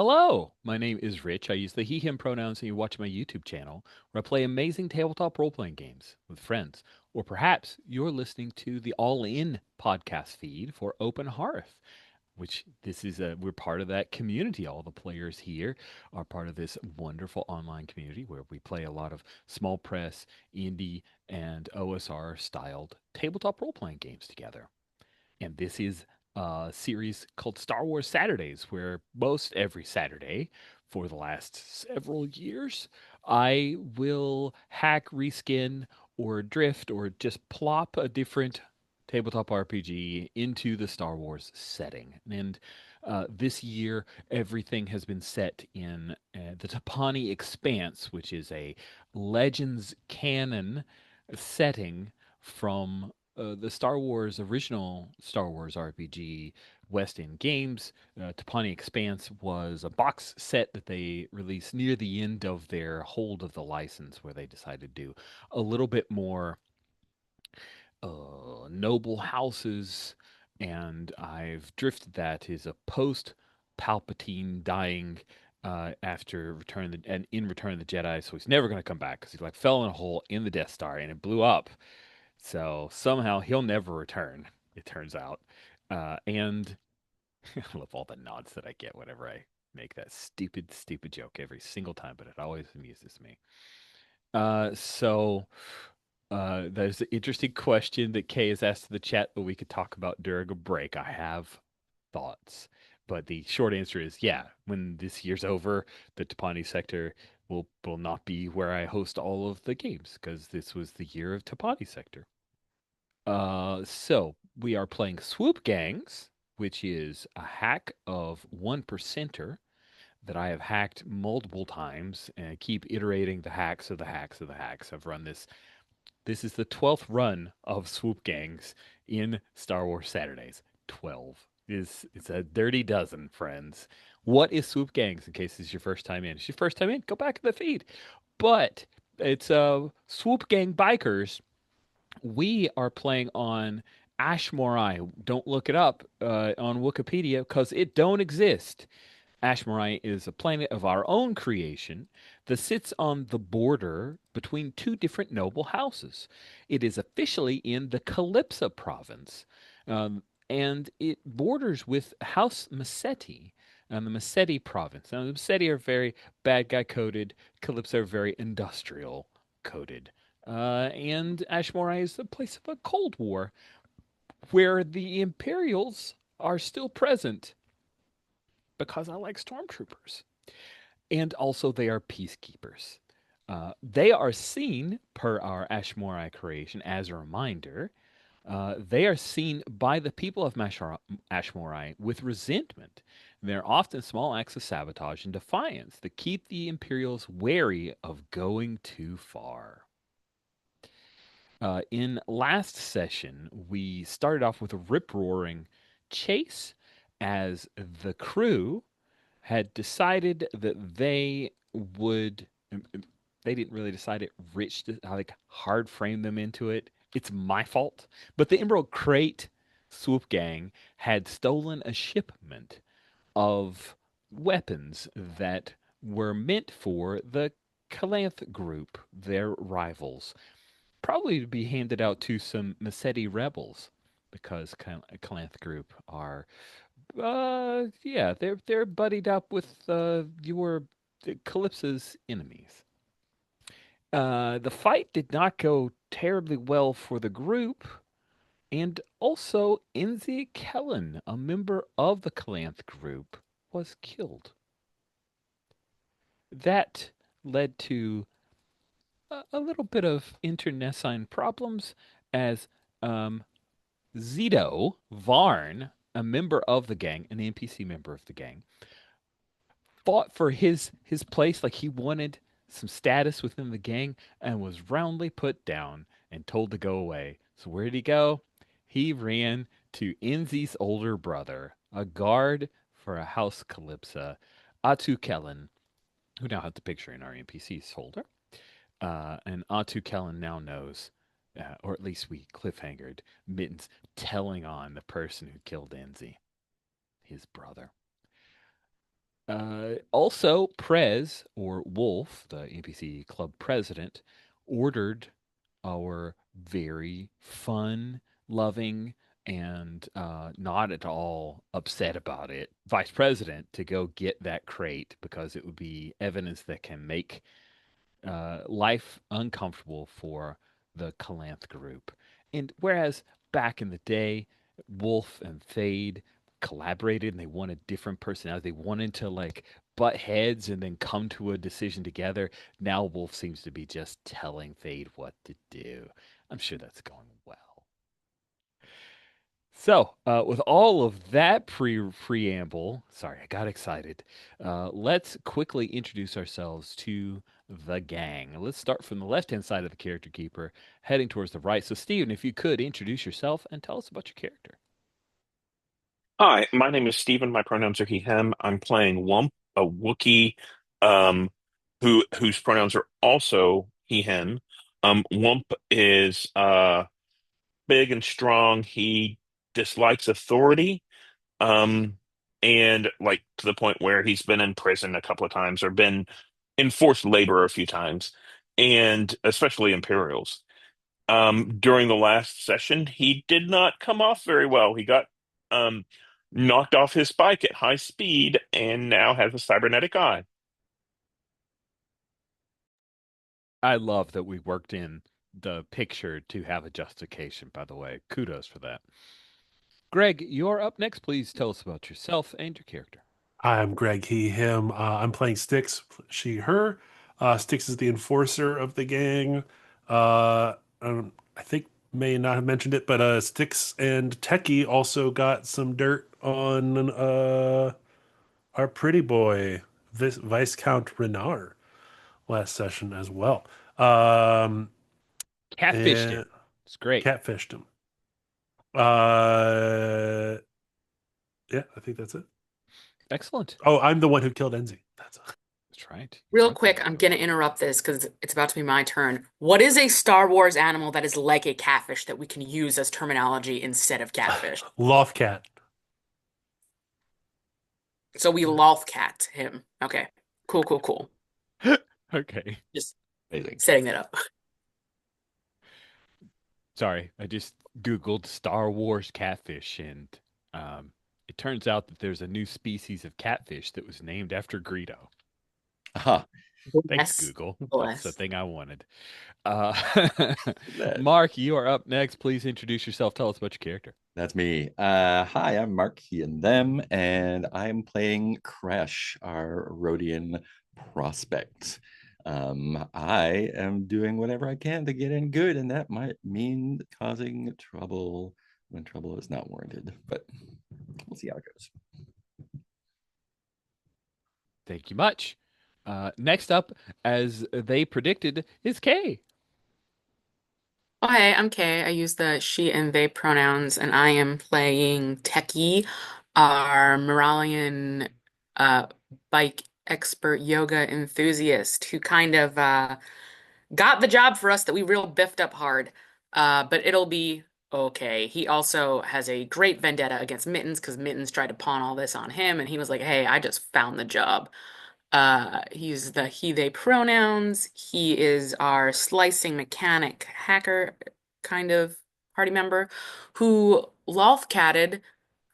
Hello, my name is Rich. I use the he, him pronouns, and you watch my YouTube channel where I play amazing tabletop role playing games with friends. Or perhaps you're listening to the All In podcast feed for Open Hearth, which we're part of that community. All the players here are part of this wonderful online community where we play a lot of small press, indie, and OSR styled tabletop role playing games together. And this is a series called Star Wars Saturdays, where most every Saturday for the last several years, I will hack, reskin, or drift, or just plop a different tabletop RPG into the Star Wars setting. And this year, everything has been set in the Tapani Expanse, which is a Legends canon setting from the original Star Wars RPG West End Games. Tapani Expanse was a box set that they released near the end of their hold of the license, where they decided to do a little bit more noble houses. And I've drifted that is a post Palpatine dying after Return of the Jedi, so he's never going to come back because he like fell in a hole in the Death Star and it blew up, so somehow he'll never return, it turns out. And I love all the nods that I get whenever I make that stupid, stupid joke every single time, but it always amuses me. There's an interesting question that Kay has asked in the chat that we could talk about during a break. I have thoughts, but the short answer is yeah. When this year's over, the Tapani sector will not be where I host all of the games because this was the year of Tapani sector. So we are playing Swoop Gangs, which is a hack of one percenter that I have hacked multiple times and keep iterating the hacks of the hacks of the hacks. I've run this. This is the 12th run of Swoop Gangs in Star Wars Saturdays. 12 is it's a dirty dozen, friends. What is Swoop Gangs? In case it's your first time in, it's your first time in. Go back to the feed. But it's Swoop Gang bikers. We are playing on Ashmorai. Don't look it up on Wikipedia because it don't exist. Ashmorai is a planet of our own creation that sits on the border between two different noble houses. It is officially in the Calypso province, and it borders with House Massetti and the Massetti province. Now, the Massetti are very bad guy coded, Calypso are very industrial coded. And Ashmorai is the place of a Cold War where the Imperials are still present because I like stormtroopers. And also, they are peacekeepers. They are seen, per our Ashmorai creation, as a reminder, they are seen by the people of Ashmorai with resentment. They're often small acts of sabotage and defiance that keep the Imperials wary of going too far. In last session, we started off with a rip roaring chase as the crew had decided that would. They didn't really decide it. Rich, like hard frame them into it. It's my fault. But the Emerald Crate Swoop Gang had stolen a shipment of weapons that were meant for the Calanth group, their rivals, probably to be handed out to some Massetti rebels because Calanth group are yeah, they're buddied up with your Calypso's enemies. The fight did not go terribly well for the group, and also Enzi Kellen, a member of the Calanth group, was killed. That led to a little bit of internecine problems as um, Zito Varn, a member of the gang, an NPC member of the gang, fought for his place, like he wanted some status within the gang, and was roundly put down and told to go away. So where did he go? He ran to Enzi's older brother, a guard for a house Calypso, Atu Kellen, who now has the picture in our NPC's folder. And Atu Kellen now knows, or at least we cliffhangered, Mittens telling on the person who killed Enzi, his brother. Also, Prez, or Wolf, the NPC club president, ordered our very fun, loving, and not at all upset about it vice president to go get that crate because it would be evidence that can make life uncomfortable for the Calanth group. And whereas back in the day, Wolf and Fade collaborated and they wanted different personalities, they wanted to like butt heads and then come to a decision together. Now Wolf seems to be just telling Fade what to do. I'm sure that's going well. So, with all of that preamble, sorry, I got excited. Let's quickly introduce ourselves to the gang. Let's start from the left-hand side of the character keeper, heading towards the right. So, Steven, if you could introduce yourself and tell us about your character. Hi, my name is Steven. My pronouns are he, him. I'm playing Wump, a Wookiee, um, whose pronouns are also he, him. Wump is big and strong. He dislikes authority, um, and like to the point where he's been in prison a couple of times or been in forced labor a few times, and especially Imperials. During the last session, he did not come off very well. He got um, knocked off his bike at high speed and now has a cybernetic eye. I love that we worked in the picture to have a justification, by the way. Kudos for that. Greg, you're up next. Please tell us about yourself and your character. Hi, I'm Greg, he, him. I'm playing Styx, she, her. Styx is the enforcer of the gang. I think may not have mentioned it, but Styx and Techie also got some dirt on our pretty boy, Viscount Renard, last session as well. Um, Catfished him. and It's great. catfished him. Uh, yeah, I think that's it. Excellent. Oh, I'm the one who killed Enzi. That's That's right. You Real are the one. quick, I'm gonna interrupt this because it's about to be my turn. What is a Star Wars animal that is like a catfish that we can use as terminology instead of catfish? Lothcat. So we lolcat him. Okay. Cool, cool, cool. Okay. Just Amazing. setting that up. Sorry, I just Googled Star Wars catfish, and um, it turns out that there's a new species of catfish that was named after Greedo. Aha. Thanks, Bless. Google. That's the Bless. thing I wanted. Uh, That, Mark, you are up next. Please introduce yourself. Tell us about your character. that's me. Hi, I'm Mark, he and them, and I'm playing Crash, our Rhodian prospect. I am doing whatever I can to get in good, and that might mean causing trouble when trouble is not warranted, but we'll see how it goes. Thank you much. Next up, as they predicted, is Kay. Oh, hey, I'm Kay. I use the she and they pronouns, and I am playing Techie, our Moralian uh, bike expert yoga enthusiast who kind of got the job for us that we real biffed up hard. But it'll be okay. He also has a great vendetta against Mittens because Mittens tried to pawn all this on him, and he was like, "Hey, I just found the job." He's the he, they pronouns. He is our slicing mechanic hacker kind of party member who lolthcatted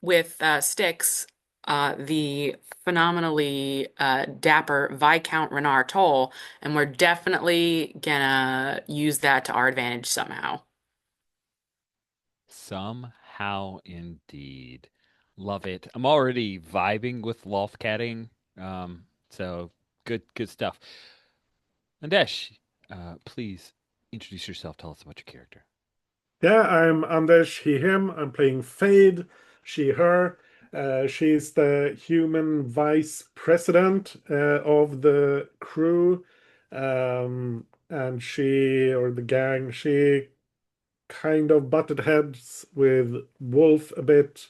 with Styx, the phenomenally dapper Viscount Renard Toll, and we're definitely gonna use that to our advantage somehow. Somehow, indeed. Love it. I'm already vibing with Lothcatting. So good stuff. Andesh, please introduce yourself. Tell us about your character. Yeah, I'm Anders, he, him. I'm playing Fade, she, her. She's the human vice president of the crew. And she, or the gang, she kind of butted heads with Wolf a bit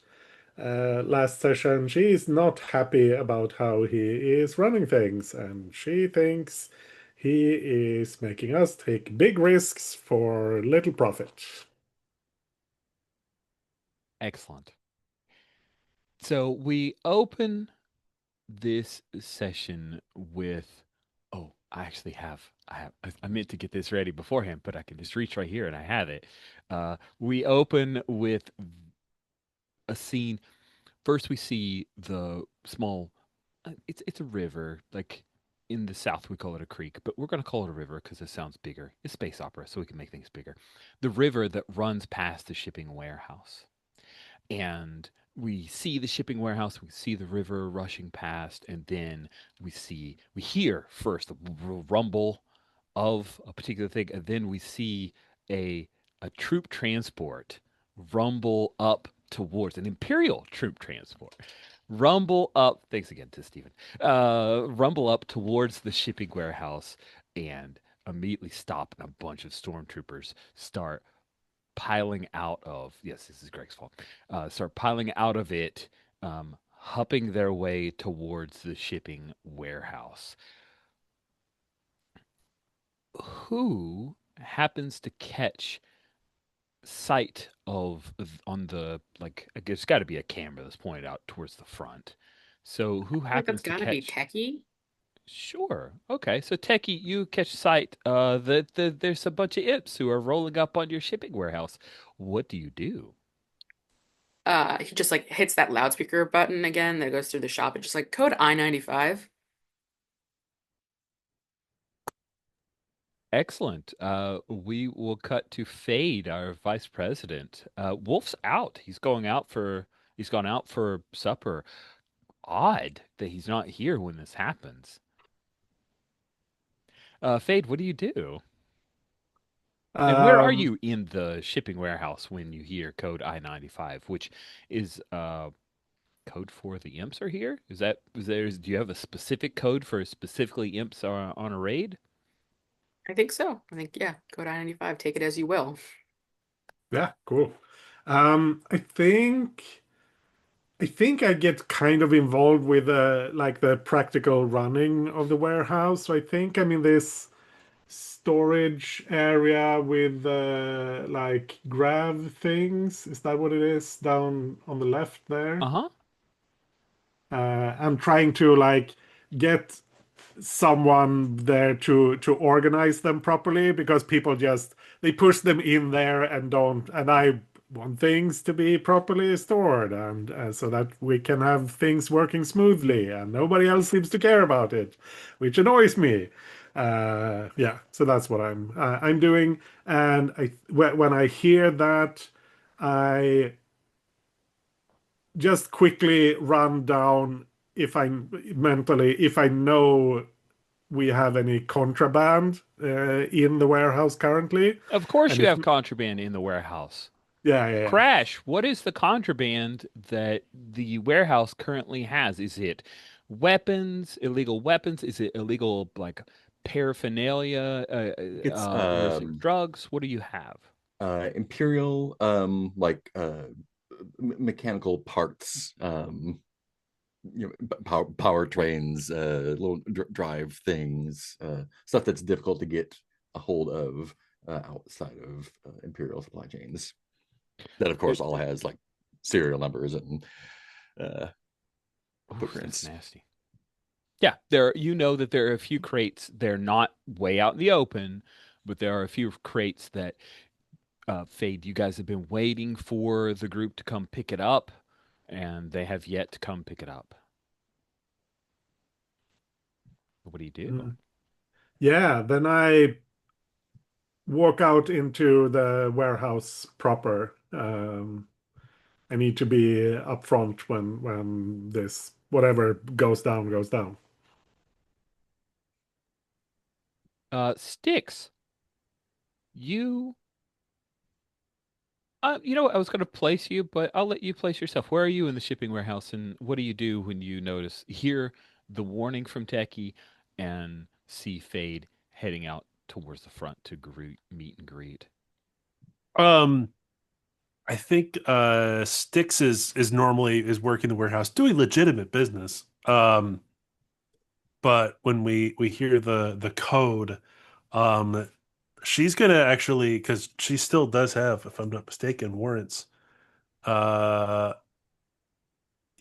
last session. She's not happy about how he is running things, and she thinks he is making us take big risks for little profit. Excellent. So we open this session with. Oh, I meant to get this ready beforehand, but I can just reach right here and I have it. We open with a scene. First, we see the small. It's a river. Like in the South, we call it a creek, but we're gonna call it a river because it sounds bigger. It's space opera, so we can make things bigger. The river that runs past the shipping warehouse, and we see the shipping warehouse, we see the river rushing past, and then we hear first the rumble of a particular thing, and then we see a a troop transport rumble up towards an imperial troop transport rumble up. Thanks again to Stephen. Rumble up towards the shipping warehouse and immediately stop, and a bunch of stormtroopers start piling out of. Yes, this is Greg's fault. Start piling out of it, hupping their way towards the shipping warehouse. Who happens to catch sight of on the like? I guess it's got to be a camera that's pointed out towards the front. So who I feel like that's happens to gotta be catch? techie. Sure. Okay. So Techie, you catch sight that there's a bunch of imps who are rolling up on your shipping warehouse. What do you do? He just like hits that loudspeaker button again that goes through the shop. It's just like code I-95. Excellent. We will cut to Fade, our vice president. Wolf's out. He's gone out for supper. Odd that he's not here when this happens. Fade, what do you do? And where are Um, you in the shipping warehouse when you hear code I-95, which is code for the imps are here? Do you have a specific code for specifically imps are on a raid? I think so. I think, yeah, code I-95. Take it as you will. yeah, cool. I think I get kind of involved with like the practical running of the warehouse. So I think I'm in this storage area with like grav things. Is that what it is down on the left there? Uh-huh. I'm trying to like get someone there to organize them properly because people just they push them in there and don't, and I want things to be properly stored and so that we can have things working smoothly and nobody else seems to care about it, which annoys me. Yeah, so that's what I'm doing, and when I hear that, I just quickly run down if I mentally if I know we have any contraband in the warehouse currently. Of course And you if, have contraband in the warehouse. yeah, yeah, yeah. Crash, what is the contraband that the warehouse currently has? Is it weapons, illegal weapons? Is it illegal like paraphernalia, It's or is it drugs? What do you have? Imperial like mechanical parts, power trains, little drive things, stuff that's difficult to get a hold of outside of Imperial supply chains. That of course all has like serial numbers and uh, Oof, that's footprints. nasty. Yeah, you know that there are a few crates. They're not way out in the open, but there are a few crates that Fade, you guys have been waiting for the group to come pick it up, and they have yet to come pick it up. What do you do? Mm. Yeah, then I walk out into the warehouse proper. I need to be upfront when this whatever goes down goes down. Sticks, you, you know what? I was going to place you, but I'll let you place yourself. Where are you in the shipping warehouse, and what do you do when you hear the warning from Techie, and see Fade heading out towards the front to meet and greet? Um, I think Styx is normally is working the warehouse doing legitimate business. But when we hear the code, um, she's gonna actually because she still does have, if I'm not mistaken, warrants. Uh,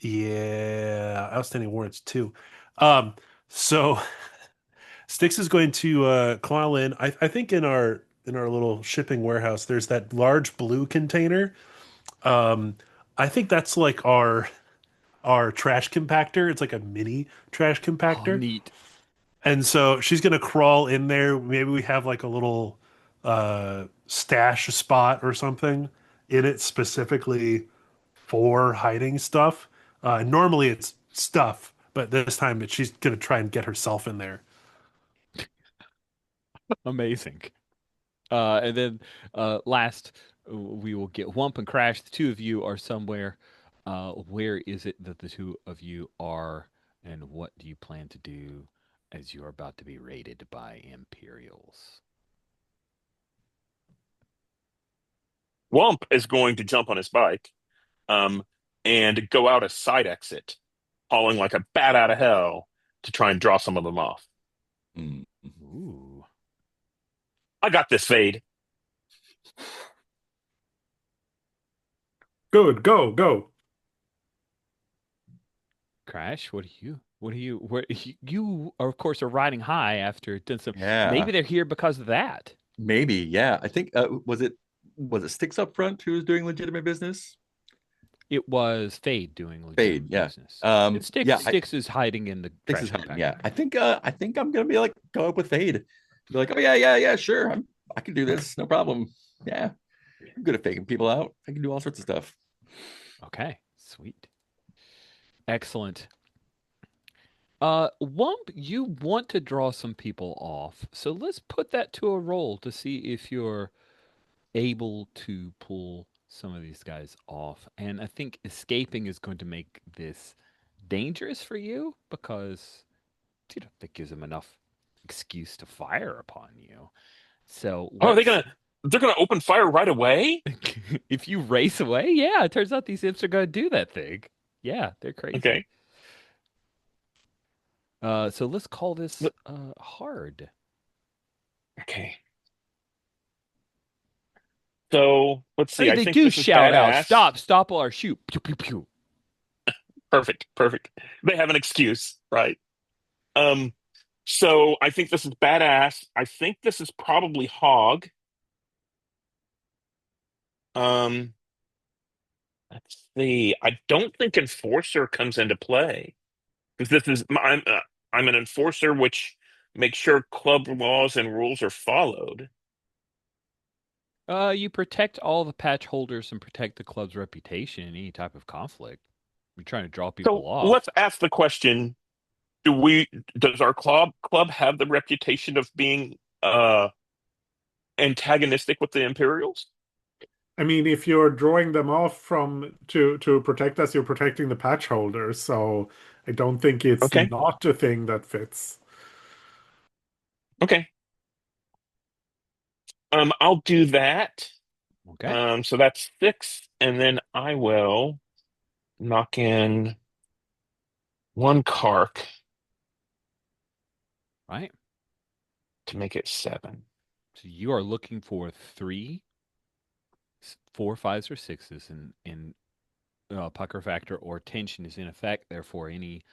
Yeah, outstanding warrants too. Um, so Styx is going to call in. I think in our little shipping warehouse, there's that large blue container. Um, I think that's like our trash compactor. It's like a mini trash Oh, compactor. neat. And so she's gonna crawl in there. Maybe we have like a little stash spot or something in it specifically for hiding stuff. Normally it's stuff, but this time she's gonna try and get herself in there. Amazing. And then last, we will get Wump and Crash. The two of you are somewhere. Where is it that the two of you are, and what do you plan to do as you are about to be raided by Imperials? Womp is going to jump on his bike, um, and go out a side exit, hauling like a bat out of hell to try and draw some of them off. Mm. Ooh. I got this, Fade. Good, go, go. Crash, what do you? What do you? Where you are, of course, are riding high after doing some. Yeah, Maybe they're here because of that. maybe. Yeah, I think was it Sticks up front who was doing legitimate business? It was Fade doing Fade, legitimate yeah. business. And Yeah, Sticks is hiding in the Sticks is trash hiding. Yeah, compactor. I think I'm gonna be like go up with Fade. Be like, oh yeah, yeah, yeah, sure. I can do this, no problem. Yeah, I'm good at faking people out. I can do all sorts of stuff. Okay, sweet. Excellent. Wump, you want to draw some people off. So let's put that to a roll to see if you're able to pull some of these guys off. And I think escaping is going to make this dangerous for you because that gives them enough excuse to fire upon you. So Oh, are they let's. gonna? They're gonna open fire right away? If you race away, yeah, it turns out these imps are going to do that thing. Yeah, they're crazy. Okay. So let's call this hard. Okay. So let's see. Hey, I they think do this is shout out, badass. stop or shoot. Pew, pew, pew. Perfect. Perfect. They have an excuse, right? Um. So I think this is badass. I think this is probably Hog. Um. Let's see. I don't think Enforcer comes into play because I'm an enforcer, which makes sure club laws and rules are followed. You protect all the patch holders and protect the club's reputation in any type of conflict. You're trying to draw people So off. let's ask the question: Do we? Does our club have the reputation of being antagonistic with the Imperials? I mean, if you're drawing them off from to protect us, you're protecting the patch holders. So I don't think it's Okay. not a thing that fits. Okay. I'll do that. Okay, So that's six, and then I will knock in one Kark right. to make it seven. So you are looking for three, four, fives, or sixes, in pucker factor or tension is in effect. Therefore, any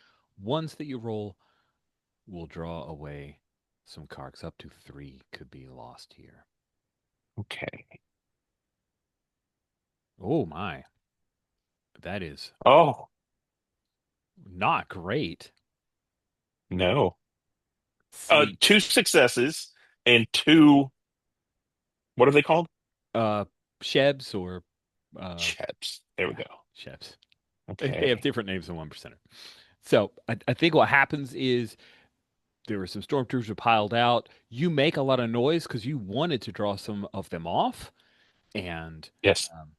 ones that you roll will draw away some cards. Up to three could be lost here. Okay. Oh my, that is Oh, not great. no. Sweet. Two successes and two, what are they called? Uh, Shebs or Chebs. There we yeah, go. Shebs. They have Okay. different names than 1%er. So I think what happens is there were some stormtroopers who piled out. You make a lot of noise because you wanted to draw some of them off, and Yes. um,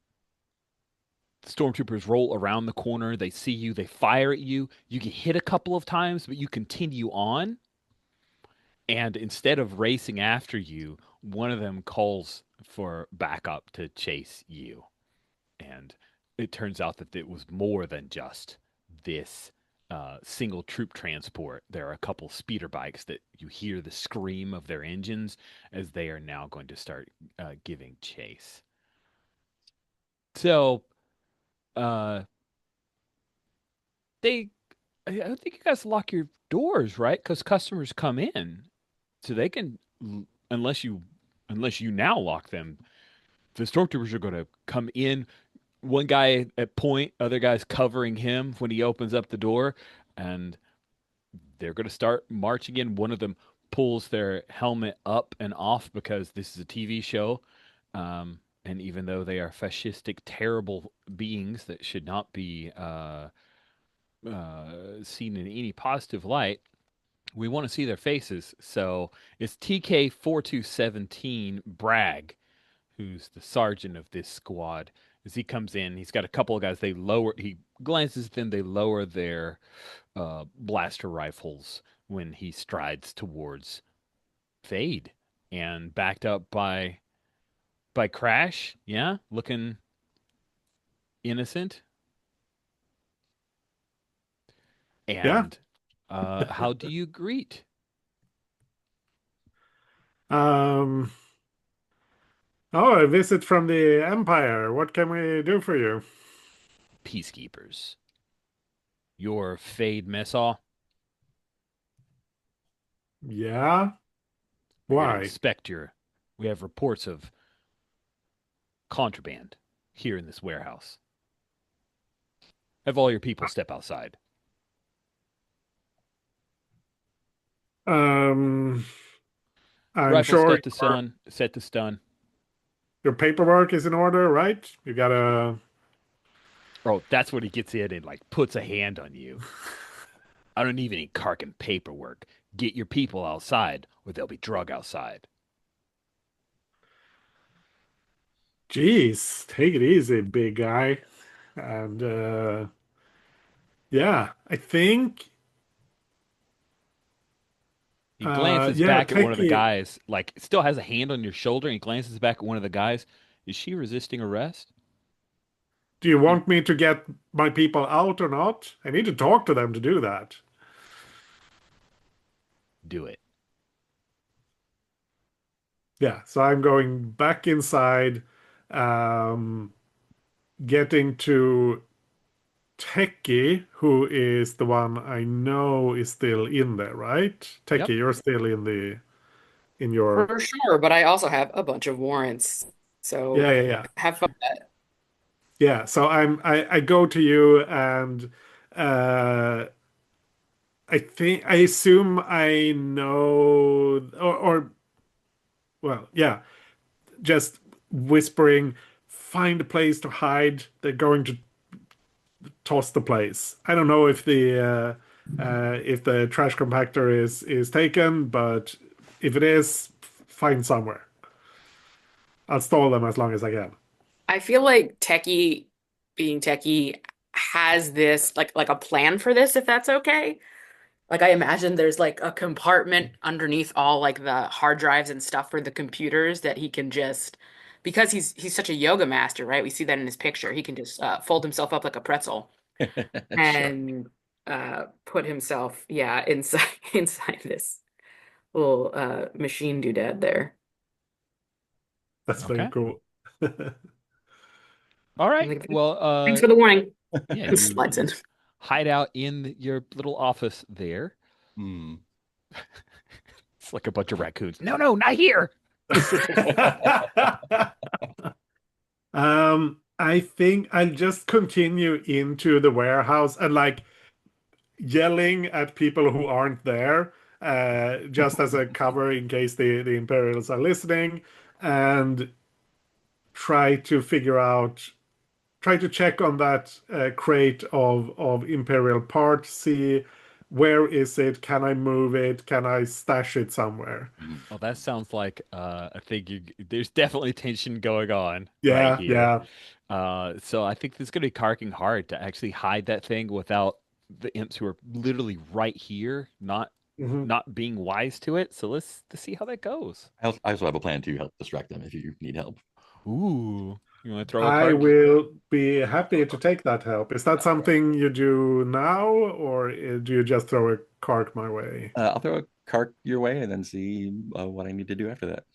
the stormtroopers roll around the corner. They see you. They fire at you. You get hit a couple of times, but you continue on. And instead of racing after you, one of them calls for backup to chase you. And it turns out that it was more than just this single troop transport. There are a couple speeder bikes that you hear the scream of their engines as they are now going to start giving chase. So, uh, they, I don't think you guys lock your doors, right? Because customers come in, so they can, unless you now lock them, the stormtroopers are going to come in. One guy at point, other guy's covering him when he opens up the door, and they're going to start marching in. One of them pulls their helmet up and off because this is a TV show. And even though they are fascistic, terrible beings that should not be seen in any positive light, we want to see their faces. So it's TK4217 Bragg, who's the sergeant of this squad. As he comes in, he's got a couple of guys. He glances at them, they lower their blaster rifles when he strides towards Fade, and backed up by Crash. Yeah, looking innocent. Yeah. And how do you greet Um, oh, a visit from the Empire. What can we do for you? peacekeepers? Your Fade Messal. Yeah. We're here to Why? inspect your. We have reports of contraband here in this warehouse. Have all your people step outside. Um, I'm Rifles sure set to stun. your paperwork is in order, right? You gotta. Oh, that's when he gets in and like puts a hand on you. I don't need any carking paperwork. Get your people outside, or they'll be drug outside. Geez, take it easy, big guy. And yeah, I think He glances yeah, back at one of the Techie, guys, like still has a hand on your shoulder, and he glances back at one of the guys. Is she resisting arrest? do you He want me to get my people out or not? I need to talk to them to do that. do it. Yeah, so I'm going back inside, um, getting to Techie, who is the one I know is still in there, right? Yep. Techie, you're still in your For sure, but I also have a bunch of warrants. yeah, So yeah, yeah. have fun with that. Yeah, so I go to you and uh I assume I know or well, yeah, just whispering, find a place to hide. They're going to toss the place. I don't know if the trash compactor is taken, but if it is, find somewhere. I'll stall them as long as I can. I feel like Techie, being Techie, has this like a plan for this, if that's okay. Like I imagine there's like a compartment underneath all like the hard drives and stuff for the computers that he can just because he's such a yoga master, right? We see that in his picture. He can just fold himself up like a pretzel Sure. and put himself, yeah, inside inside this little machine doodad there. That's very Okay. cool. All I'm right. like, Well, thanks for the warning. yeah, And slides in. you hide out in your little office there. Hmm. It's like a bunch of raccoons. No, no, not here. I think I'll just continue into the warehouse and like yelling at people who aren't there, just as a cover in case the Imperials are listening, and try to figure out, try to check on that crate of Imperial parts, see where is it, can I move it, can I stash it somewhere? Mhm. Well, that sounds like I think there's definitely tension going on right Yeah, here. yeah. So I think it's going to be carking hard to actually hide that thing without the imps who are literally right here, Mhm. not being wise to it. So let's see how that goes. I also have a plan to help distract them if you need help. Ooh, you want to throw a I card? will be happy to take that help. Is that something you do now, or do you just throw a cart my way? I'll throw a cart your way and then see what I need to do after that.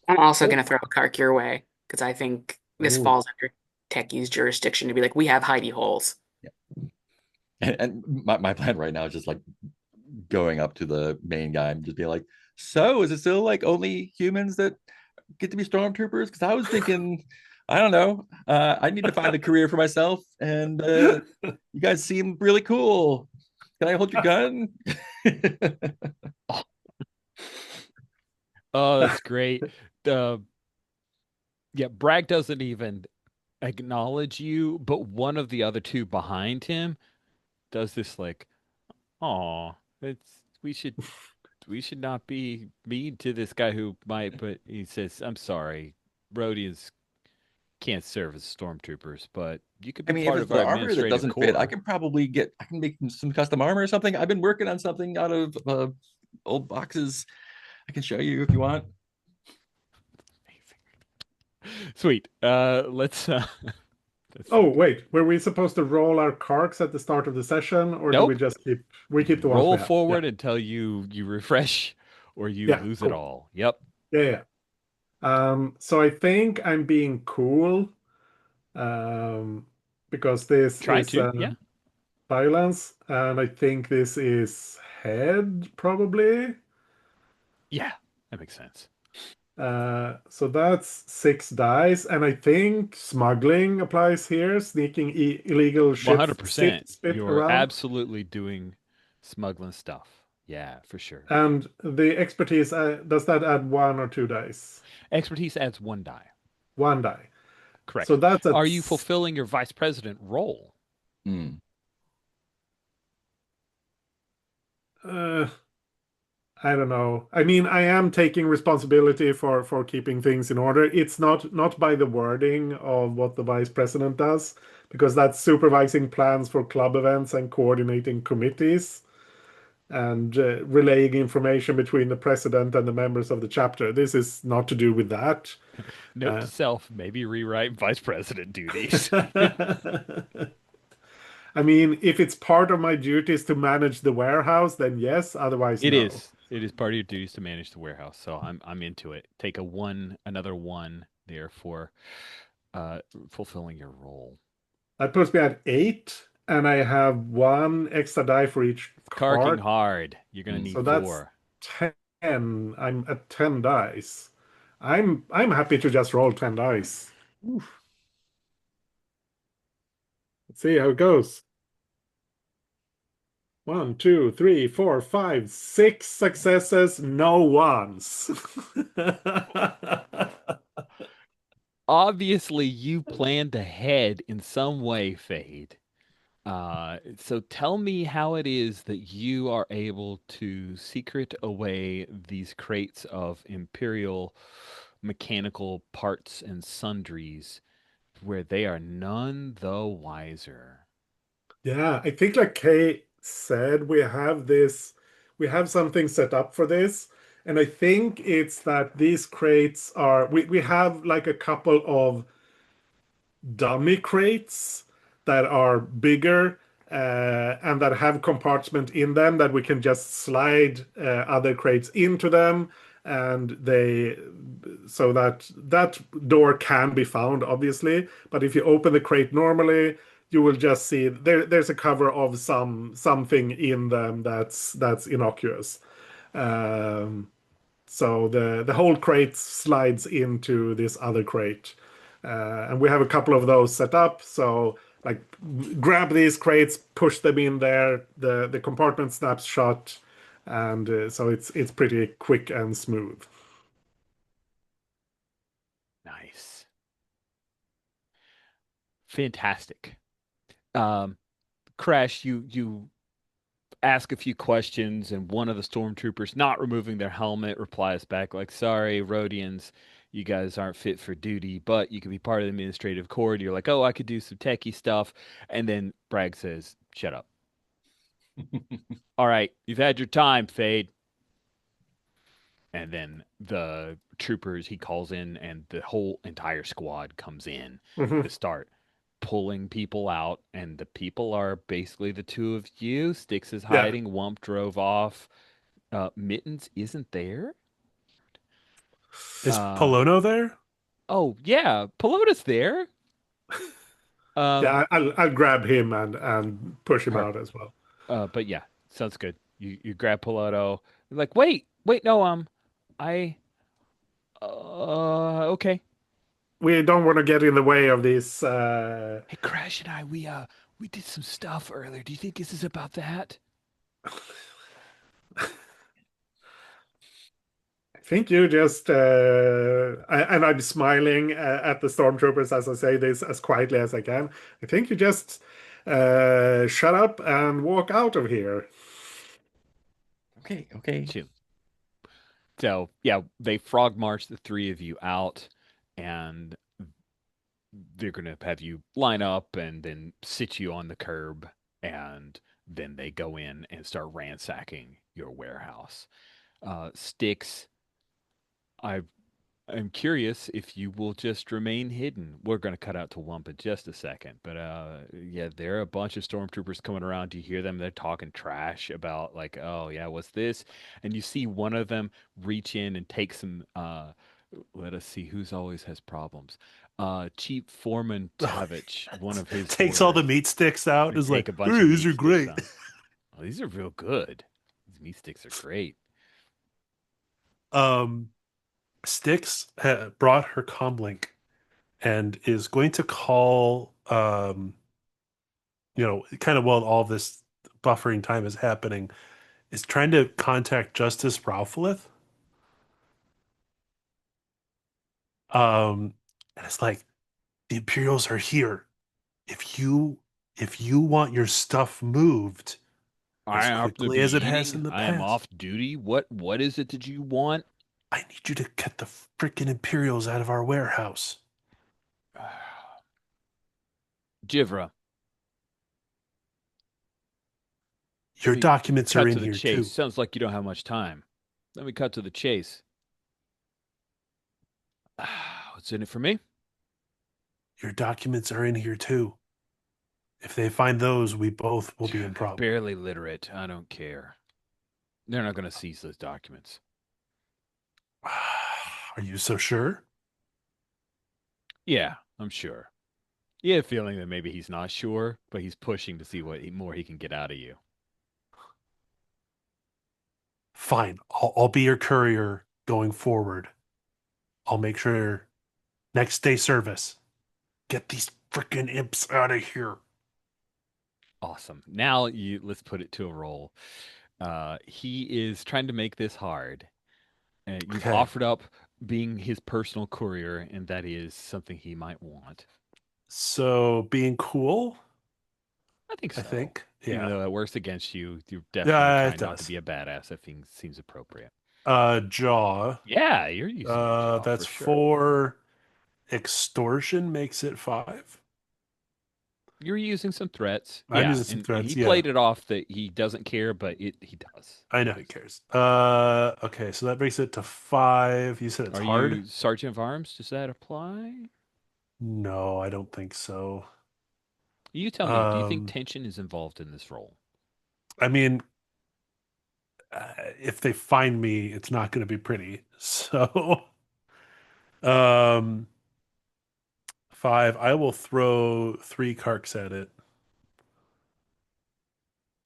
I'm also Oh, gonna throw a cart your way because I think this oh. falls under Techie's jurisdiction to be like, we have hidey holes. Yeah. And my plan right now is just like going up to the main guy and just be like, so is it still like only humans that get to be stormtroopers? Because I was thinking, I don't know, I need to find a career for myself, and you guys seem really cool. Can I hold your gun? Oh, that's great. The Yeah, Bragg doesn't even acknowledge you, but one of the other two behind him does this like, "Aw, it's we should not be mean to this guy who might," but he says, "I'm sorry, Rhodians can't serve as stormtroopers, but you could I be mean, if part it's of our the armor that administrative doesn't fit, corps." I can make some custom armor or something. I've been working on something out of old boxes. I can show you if you want. Sweet. Let's that's Oh, wait, were we supposed to roll our cards at the start of the session, or do we Nope. just keep the ones Roll we have? Yeah, forward until you refresh or you yeah, lose it cool. all. Yep. Yeah, yeah. So I think I'm being cool, um, because this Try is to. Yeah. violence, and I think this is head probably. Yeah. That makes sense. So that's 6 dice, and I think smuggling applies here, sneaking illegal ships, 100%. spit You're around. absolutely doing smuggling stuff. Yeah, for sure. And the expertise, does that add 1 or 2 dice? Expertise adds 1 die. 1 die. So Correct. that's Are you fulfilling your vice president role? Hmm. uh, I don't know. I mean, I am taking responsibility for keeping things in order. It's not by the wording of what the vice president does, because that's supervising plans for club events and coordinating committees and relaying information between the president and the members of the chapter. This is not to do with that. Note Uh, to self, maybe rewrite vice president duties. I mean, if it's part of my duties to manage the warehouse, then yes, otherwise, It no. is. It is part of your duties to manage the warehouse, so I'm into it. Take another one there for uh fulfilling your role. That puts me at 8, and I have 1 extra die for each It's carking card. hard. You're gonna Hmm. need So that's four. 10. I'm at 10 dice. I'm happy to just roll 10 dice. Oof. Let's see how it goes. 1, 2, 3, 4, 5, 6 successes, no ones. Obviously, you planned ahead in some way, Fade. So tell me how it is that you are able to secret away these crates of Imperial mechanical parts and sundries where they are none the wiser. Yeah, I think like Kay said, we have something set up for this. And I think it's that these crates we have like a couple of dummy crates that are bigger and that have compartment in them that we can just slide other crates into them, and they so that door can be found obviously, but if you open the crate normally you will just see there's a cover of something in them that's innocuous. um, so the whole crate slides into this other crate. And we have a couple of those set up. So like grab these crates, push them in there, the compartment snaps shut, and so it's pretty quick and smooth. Nice. Fantastic. Um, Crash, you ask a few questions, and one of the stormtroopers, not removing their helmet, replies back like, "Sorry, Rhodians, you guys aren't fit for duty, but you could be part of the administrative corps." You're like, "Oh, I could do some techie stuff," and then Bragg says, "Shut up. All right, you've had your time, Fade." And then the troopers he calls in, and the whole entire squad comes in Mhm. to start pulling people out. And the people are basically the two of you. Styx is Yeah. hiding. Wump drove off. Mittens isn't there. Is Uh, Polono there? oh yeah, Pelota's there. Um, I'll grab him and push him out Perfect. as well. But yeah, sounds good. You grab Piloto. You're like, wait, no, I, okay. We don't want to get in the way of this. Hey, Crash and I, we did some stuff earlier. Do you think this is about that? I think you just, and I'm smiling at the stormtroopers as I say this as quietly as I can. I think you just shut up and walk out of here. Okay, okay. Chill. So yeah, they frog march the three of you out, and they're gonna have you line up and then sit you on the curb, and then they go in and start ransacking your warehouse. Sticks, I I'm curious if you will just remain hidden. We're going to cut out to Wump in just a second, but yeah, there are a bunch of stormtroopers coming around. Do you hear them? They're talking trash about like, oh yeah, what's this? And you see one of them reach in and take some. Let us see who's always has problems. Chief Foreman Tavich, one of his Takes all the orders, meat sticks out. would Is like, take a bunch "Hey, of these meat are sticks great." out. Oh, these are real good. These meat sticks are great. um, Styx brought her comlink and is going to call, kind of while all this buffering time is happening, is trying to contact Justice Ralphlith. And it's like, the Imperials are here. If you if you want your stuff moved I as have to quickly be as it has eating. in the I am past, off duty. What is it that you want? I need you to get the freaking Imperials out of our warehouse. Jivra, let Your me documents are cut in to the here chase. too. Sounds like you don't have much time. Let me cut to the chase. What's in it for me? Your documents are in here too. If they find those, we both will be in They're problem. barely literate. I don't care. They're not going to seize those documents. Are you so sure? Yeah, I'm sure. You have a feeling that maybe he's not sure, but he's pushing to see what more he can get out of you. Fine. I'll be your courier going forward. I'll make sure next day service. Get these freaking imps out of here. Awesome. Now let's put it to a roll. He is trying to make this hard. You've Okay. offered up being his personal courier, and that is something he might want. So being cool, I think I so. think. Even Yeah. though it works against you, you're definitely Yeah, it trying not to does. be a badass. That thing seems appropriate. Jaw. Yeah, you're using your jaw for That's sure. 4. Extortion makes it 5. You're using some threats. I'm Yeah, using some and he threats. Yeah. played it off that he doesn't care, but he does. I know he cares. Okay, so that brings it to 5. You said it's Are hard? you Sergeant of Arms? Does that apply? No, I don't think so. You tell me, do you think Um, tension is involved in this role? I mean, if they find me, it's not going to be pretty. So, um, 5. I will throw 3 carks at it.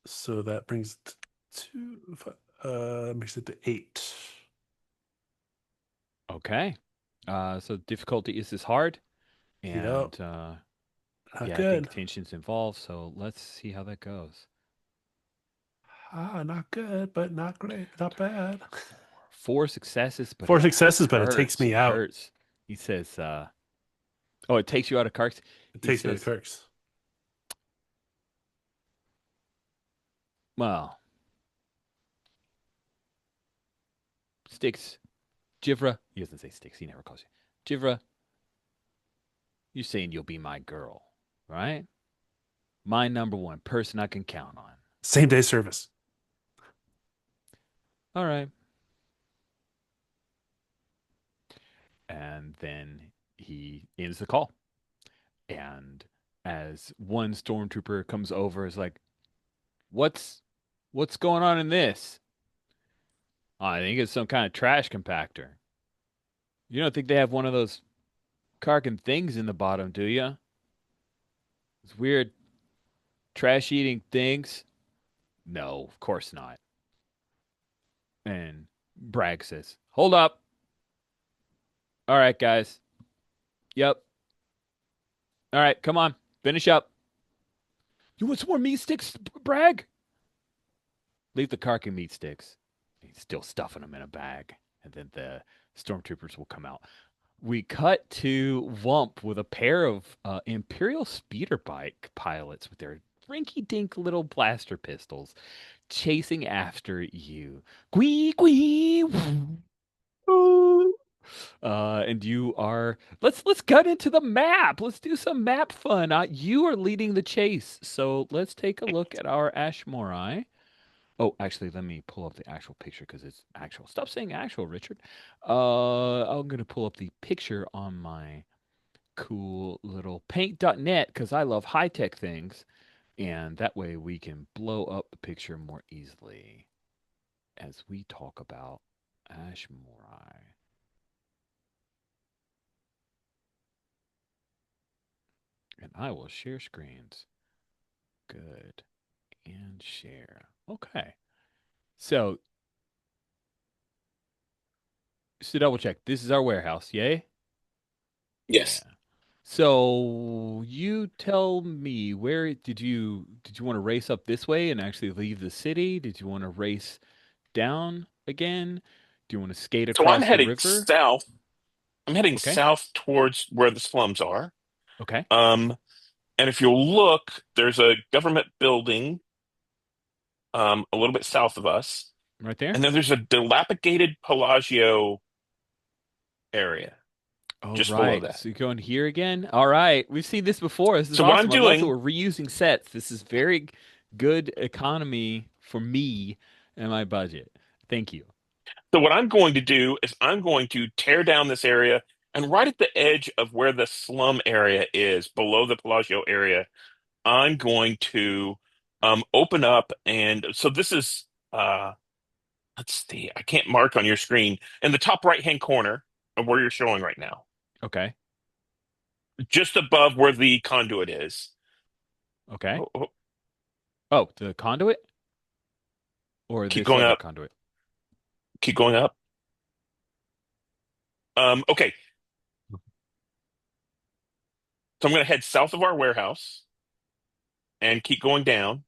So that brings it to makes it to 8. Okay. So difficulty is this hard, Yep, and not yeah, I think good. tension's involved. So let's see how that goes. Not good, but not great, not bad. Four successes, but 4 it successes, but it takes hurts. me It out. hurts. He says, "Oh, it takes you out of cards." It He takes me out of says, carks. "Well, sticks, Jivra." He doesn't say sticks. He never calls you Jivra. You're saying you'll be my girl, right? My number one person I can count on. Same day service. All right. And then he ends the call. And as one stormtrooper comes over, is like, "What's what's going on in this?" "I think it's some kind of trash compactor." "You don't think they have one of those Karkin things in the bottom, do you?" It's weird trash eating things. No, of course not. And Bragg says, "Hold up. All right, guys. Yep. All right, come on. Finish up. You want some more meat sticks, Bragg? Leave the carcass meat sticks." He's still stuffing them in a bag. And then the stormtroopers will come out. We cut to Wump with a pair of Imperial speeder bike pilots with their rinky dink little blaster pistols chasing after you. Quee, quee. Woo. And you are let's cut into the map. Let's do some map fun. You are leading the chase. So let's take a look at our Ashmorai. Oh, actually, let me pull up the actual picture because it's actual. Stop saying actual, Richard. I'm gonna pull up the picture on my cool little paint.net because I love high tech things, and that way we can blow up the picture more easily as we talk about Ashmorai. And I will share screens. Good. And share. Okay. So, to double check, this is our warehouse, yay? Yeah. Yes. So you tell me, where did you want to race up this way and actually leave the city? Did you want to race down again? Do you want to skate So I'm across the heading river? south. I'm heading Okay. south towards where the slums are. Okay. Um, and if you'll look, there's a government building a little bit south of us, Right there. and then there's a dilapidated Palagio area Oh, just below right. that. So you're going here again? All right. We've seen this before. This is So what I'm awesome. I love that doing, we're reusing sets. This is very good economy for me and my budget. Thank you. so what I'm going to do is I'm going to tear down this area, and right at the edge of where the slum area is, below the Palagio area, I'm going to open up, and so this is let's see, I can't mark on your screen in the top right hand corner of where you're showing right now, Okay. just above where the conduit is. Okay. Oh, oh, Oh, the conduit or keep this going other up, conduit? keep going up. Okay, so I'm going to head south of our warehouse and keep going down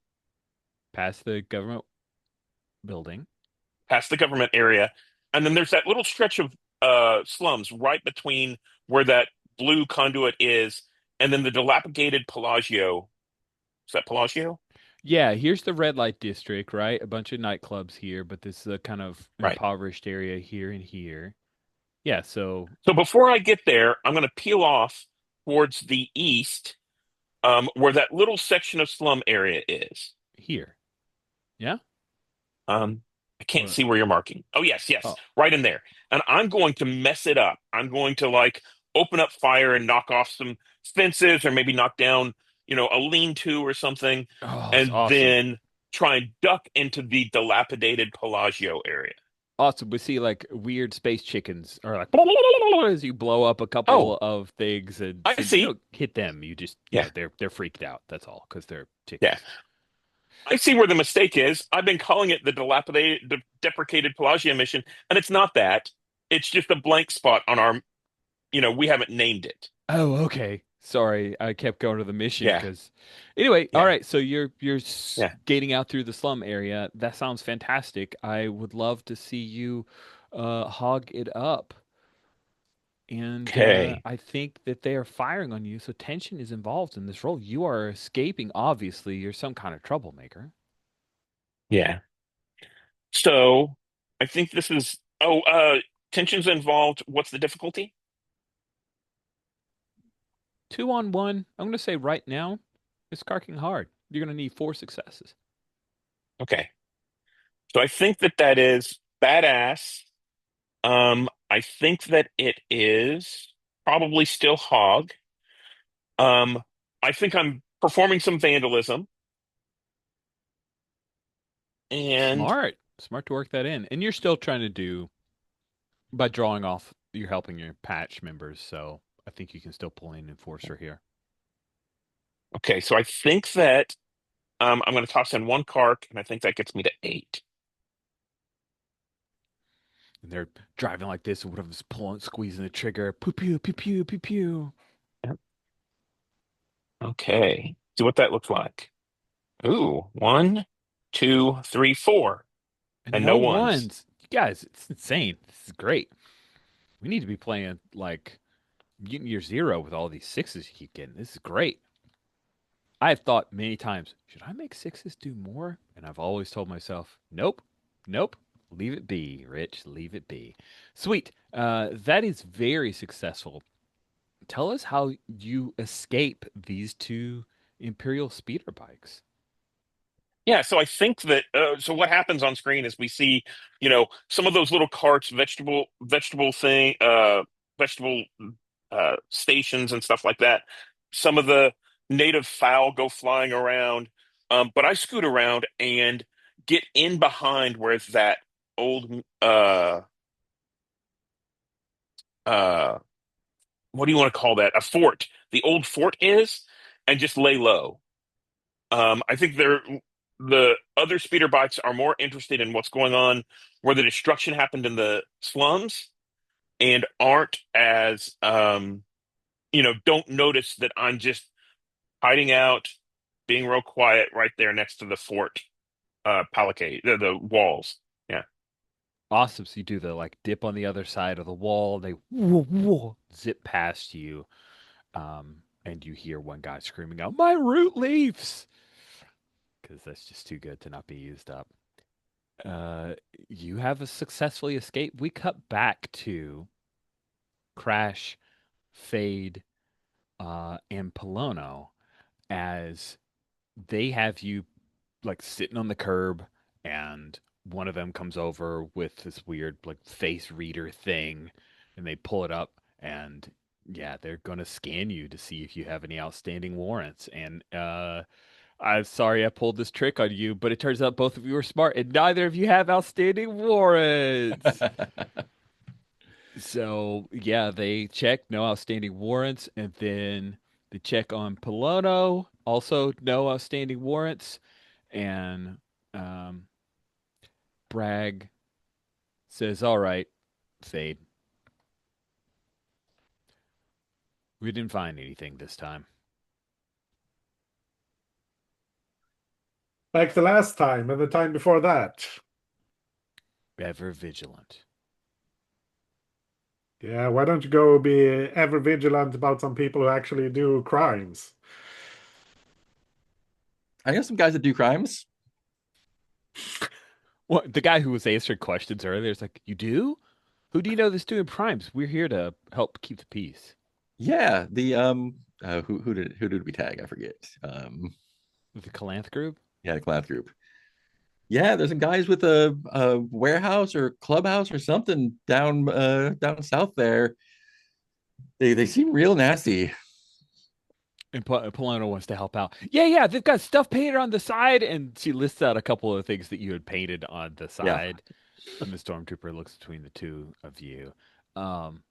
Past the government building. past the government area, and then there's that little stretch of slums right between where that blue conduit is, and then the dilapidated Palagio. Is that Palagio? Yeah, here's the red light district, right? A bunch of nightclubs here, but this is a kind of Right. impoverished area here and here. Yeah, so So before I get there, I'm going to peel off towards the east, where that little section of slum area is. here. Yeah? Um, I can't Or see where you're marking. Oh, yes, yes, oh, right in there. And I'm going to mess it up. I'm going to like open up fire and knock off some fences or maybe knock down, a lean-to or something, oh, it's and awesome. then try and duck into the dilapidated Palagio area. Awesome. We see like weird space chickens or like as you blow up a Oh, couple of things and I so you see. don't hit them. You just, Yeah, they're freaked out. That's all because they're yeah. chickens. I see where the mistake is. I've been calling it the dilapidated, deprecated Pelagia mission, and it's not that. It's just a blank spot on our, we haven't named it. Oh, okay. Sorry, I kept going to the mission Yeah, because. Anyway, all yeah, right. So you're yeah. skating out through the slum area. That sounds fantastic. I would love to see you hog it up. And Okay, I think that they are firing on you, so tension is involved in this role. You are escaping. Obviously, you're some kind of troublemaker. yeah. So I think this is. Oh, tensions involved. What's the difficulty? 2-on-1. I'm going to say right now, it's carking hard. You're going to need 4 successes. Okay, so I think that is badass. I think that it is probably still hog. Um, I think I'm performing some vandalism, and Smart. Smart to work that in. And you're still trying to do by drawing off, you're helping your patch members, so I think you can still pull in enforcer here. Okay, so I think that I'm going to toss in one cart, and I think that gets me to 8. And they're driving like this, and one of them's pulling, squeezing the trigger. Pew pew pew pew pew pew. Yep. Okay, see what that looks like. Ooh, 1, 2, 3, 4, And and no no ones. ones. You guys, it's insane. This is great. We need to be playing like Mutant Year Zero with all these sixes you keep getting. This is great. I've thought many times, should I make sixes do more? And I've always told myself, nope, nope, leave it be, Rich, leave it be. Sweet. That is very successful. Tell us how you escape these two Imperial speeder bikes. Yeah, so I think that so what happens on screen is we see, some of those little carts, vegetable stations and stuff like that. Some of the native fowl go flying around, but I scoot around and get in behind where that old uh what do you want to call that? A fort. The old fort is, and just lay low. I think the other speeder bikes are more interested in what's going on where the destruction happened in the slums and aren't as don't notice that I'm just hiding out, being real quiet right there next to the fort palisade, the walls. Yeah. Awesome. So you do the like dip on the other side of the wall. They whoa, whoa, zip past you, and you hear one guy screaming out, "My root leaves!" Because that's just too good to not be used up. Uh, you have a successfully escaped. We cut back to Crash, Fade, and Polono as they have you like sitting on the curb, and one of them comes over with this weird like face reader thing, and they pull it up, and yeah, they're gonna scan you to see if you have any outstanding warrants. And I'm sorry I pulled this trick on you, but it turns out both of you are smart, and neither of you have outstanding warrants. So yeah, they check no outstanding warrants, and then they check on Polono, also no outstanding warrants, and um, Bragg says, "All right, Fade, we didn't find anything this time. Like the last time and the time before that. Ever vigilant." Yeah, why don't you go be ever vigilant about some people who actually do crimes? I know some guys that do crimes. Well, the guy who was answering questions earlier is like, "You do? Who do you know that's doing crimes? We're here to help keep the peace." Yeah, the who did we tag? I forget. The Calanth group. Yeah, the Cloud Group. Yeah, there's some guys with a warehouse or clubhouse or something down south there. They seem real nasty. And Polano wants to help out. Yeah, yeah, they've got stuff painted on the side, and she lists out a couple of things that you had painted on the Yeah. side. And the stormtrooper looks between the two of you. Um,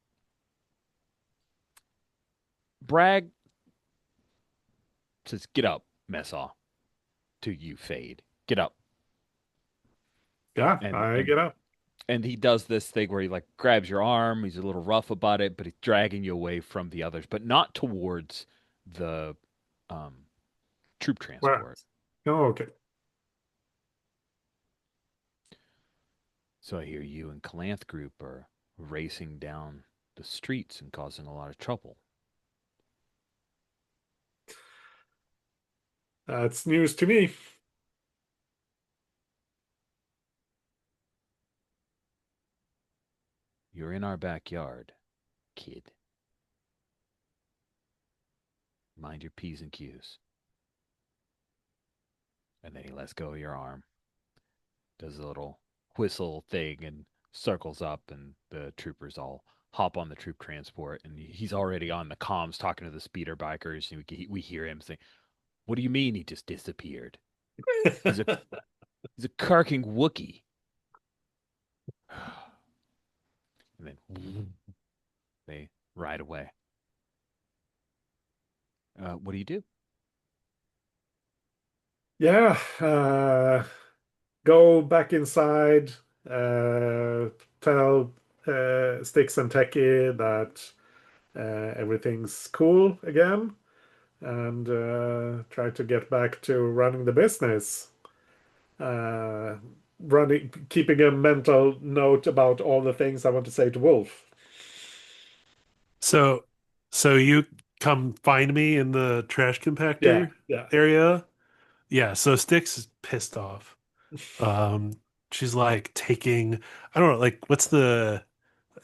Bragg says, "Get up, Messaw." To you, Fade. Get up. Yeah, And I and get up. and he does this thing where he like grabs your arm. He's a little rough about it, but he's dragging you away from the others, but not towards the um, troop Where? transport. Oh, okay. So I hear you and Calanth group are racing down the streets and causing a lot of trouble. That's news to me. You're in our backyard, kid. Mind your P's and Q's. And then he lets go of your arm, does a little whistle thing, and circles up, and the troopers all hop on the troop transport. And he's already on the comms talking to the speeder bikers. And we hear him say, "What do you mean he just disappeared? He's a he's a carking Wookiee." And then they ride away. What do you do? Yeah, go back inside, tell Sticks and Techie that everything's cool again, and try to get back to running the business. Uh, keeping a mental note about all the things I want to say to Wolf. So, so you come find me in the trash Yeah, compactor yeah. area? Yeah, so Styx is pissed off. Um, she's like taking, I don't know, like what's the,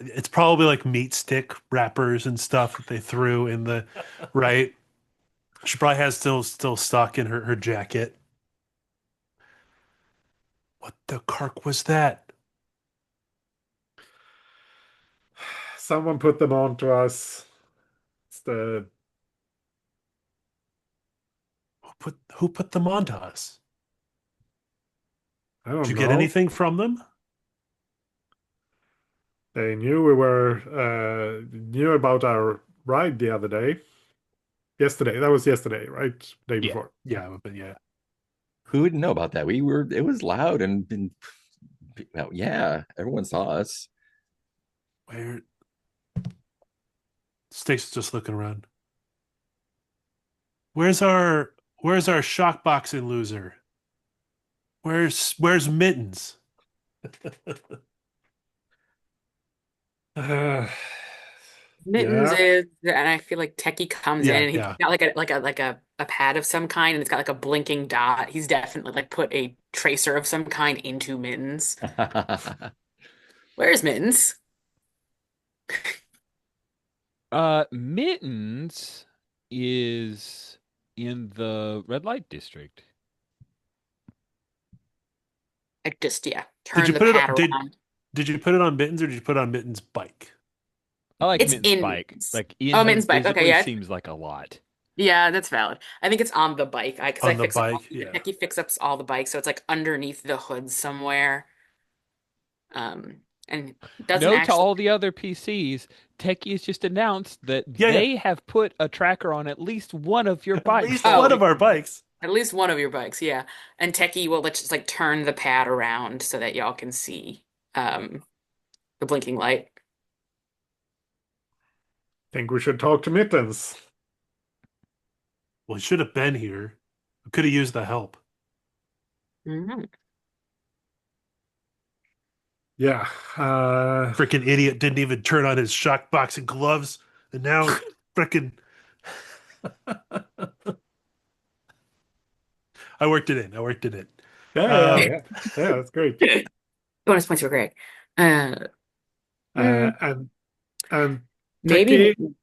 it's probably like meat stick wrappers and stuff that they threw in the, right? She probably has still stuck in her jacket. What the cark was that? Someone put them on to us. It's the Who put them onto us? I Did don't you get know. anything from them? They knew we were knew about our ride the other day. Yesterday. That was yesterday, right? Day Yeah, before. yeah, but yeah. Who wouldn't know about that? It was loud and well, yeah, everyone saw us. Where Styx is just looking around. Where's our shock boxing loser? Where's Mittens? Uh, Mittens yeah. is, and I feel like Techie comes in Yeah, and he's yeah. got like a pad of some kind, and it's got like a blinking dot. He's definitely like put a tracer of some kind into Mittens. Where's Mittens? Mittens is in the red light district. I just Did you turn the put it pad on around. did you put it on Mittens or did you put it on Mittens' bike? I like It's Mittens' in bike. Mittens. Like in Oh, him Mittens bike. Okay, physically yeah, seems like a lot. yeah, that's valid. I think it's on the bike. I because I On the fix up all, bike, yeah. Techie fix ups all the bikes, so it's like underneath the hood somewhere. And doesn't Note to actually. all the other PCs, Techie has just announced that Yeah, yeah. they have put a tracker on at least one of your At bikes least while one Oh, of our fixing them. bikes. at least one of your bikes, yeah. And Techie will let's just like turn the pad around so that y'all can see um the blinking light. Think we should talk to Mittens. Well, he should have been here. We could have used the help. Mhm. Yeah. Freaking idiot didn't even turn on his shock boxing gloves, and now freaking I worked it in. I worked it in. Yeah, yeah, Um, yeah. Yeah, that's great. Bonus points for Greg. Uh, Uh, mm, and and maybe. Techie,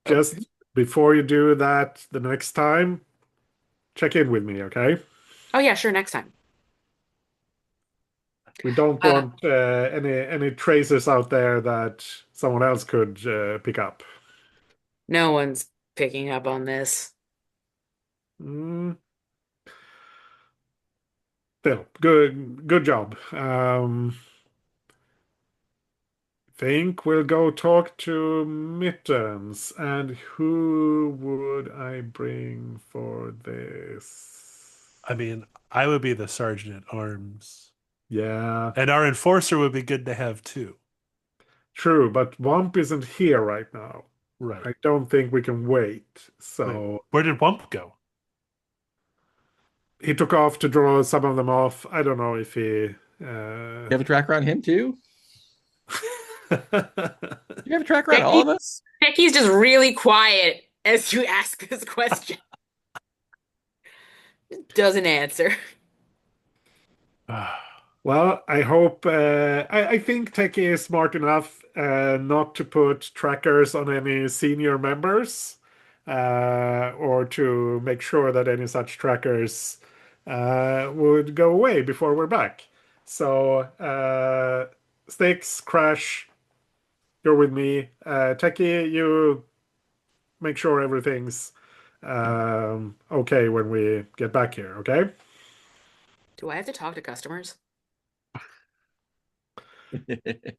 Oh, just before you do that the next time, check in with me, okay? oh yeah, sure. Next time. We don't Uh, want any traces out there that someone else could pick up. no one's picking up on this. Mm, still, good job. Think we'll go talk to Mittens. And who would I bring for this? I mean, I would be the sergeant at arms, Yeah, and our enforcer would be good to have too. true, but Womp isn't here right now. Right. I don't think we can wait. Wait, So where did Wump go? he took off to draw some of them off. I don't know if he. You have a tracker on him too? You have a tracker on all Becky, of us? Becky's just really quiet as you ask this question. Doesn't answer. Well, I hope. I think Techie is smart enough not to put trackers on any senior members, or to make sure that any such trackers would go away before we're back. So, Sticks, Crash, you're with me. Techie, you make sure everything's okay when we get back here, okay? Do I have to talk to customers?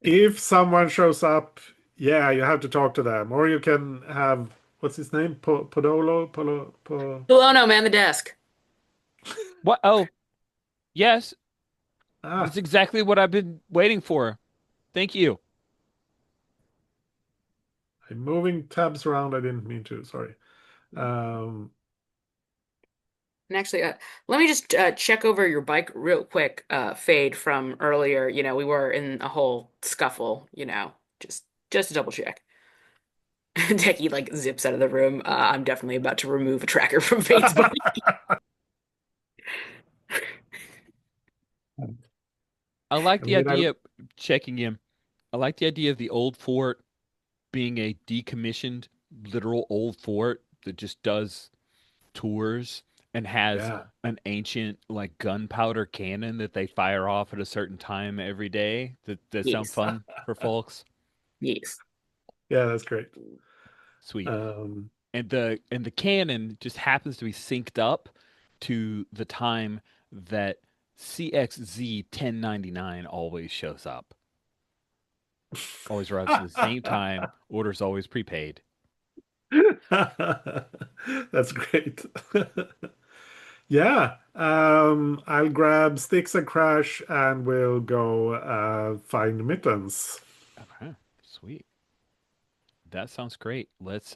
If someone shows up, yeah, you have to talk to them, or you can have what's his name, Podolo, Polo, Hello, no, man, the desk. What? Oh, yes. Ah, That's exactly what I've been waiting for. Thank you. I'm moving tabs around. I didn't mean to. Sorry. Um, And actually, let me just check over your bike real quick, Fade, from earlier. We were in a whole scuffle, just to double check. Techie like zips out of the room. I'm definitely about to remove a tracker from Fade's bike. I like I the mean, I idea of checking in. I like the idea of the old fort being a decommissioned, literal old fort that just does tours and has yeah, an ancient like gunpowder cannon that they fire off at a certain time every day. That sound Yes, fun for folks. yes. yeah, that's great. Sweet. Um, And the cannon just happens to be synced up to the time that CXZ 1099 always shows up. Always arrives at the same time. Orders always prepaid. That's great. Yeah, I'll grab Sticks and Crash and we'll go find Mittens. Okay, sweet. That sounds great. Let's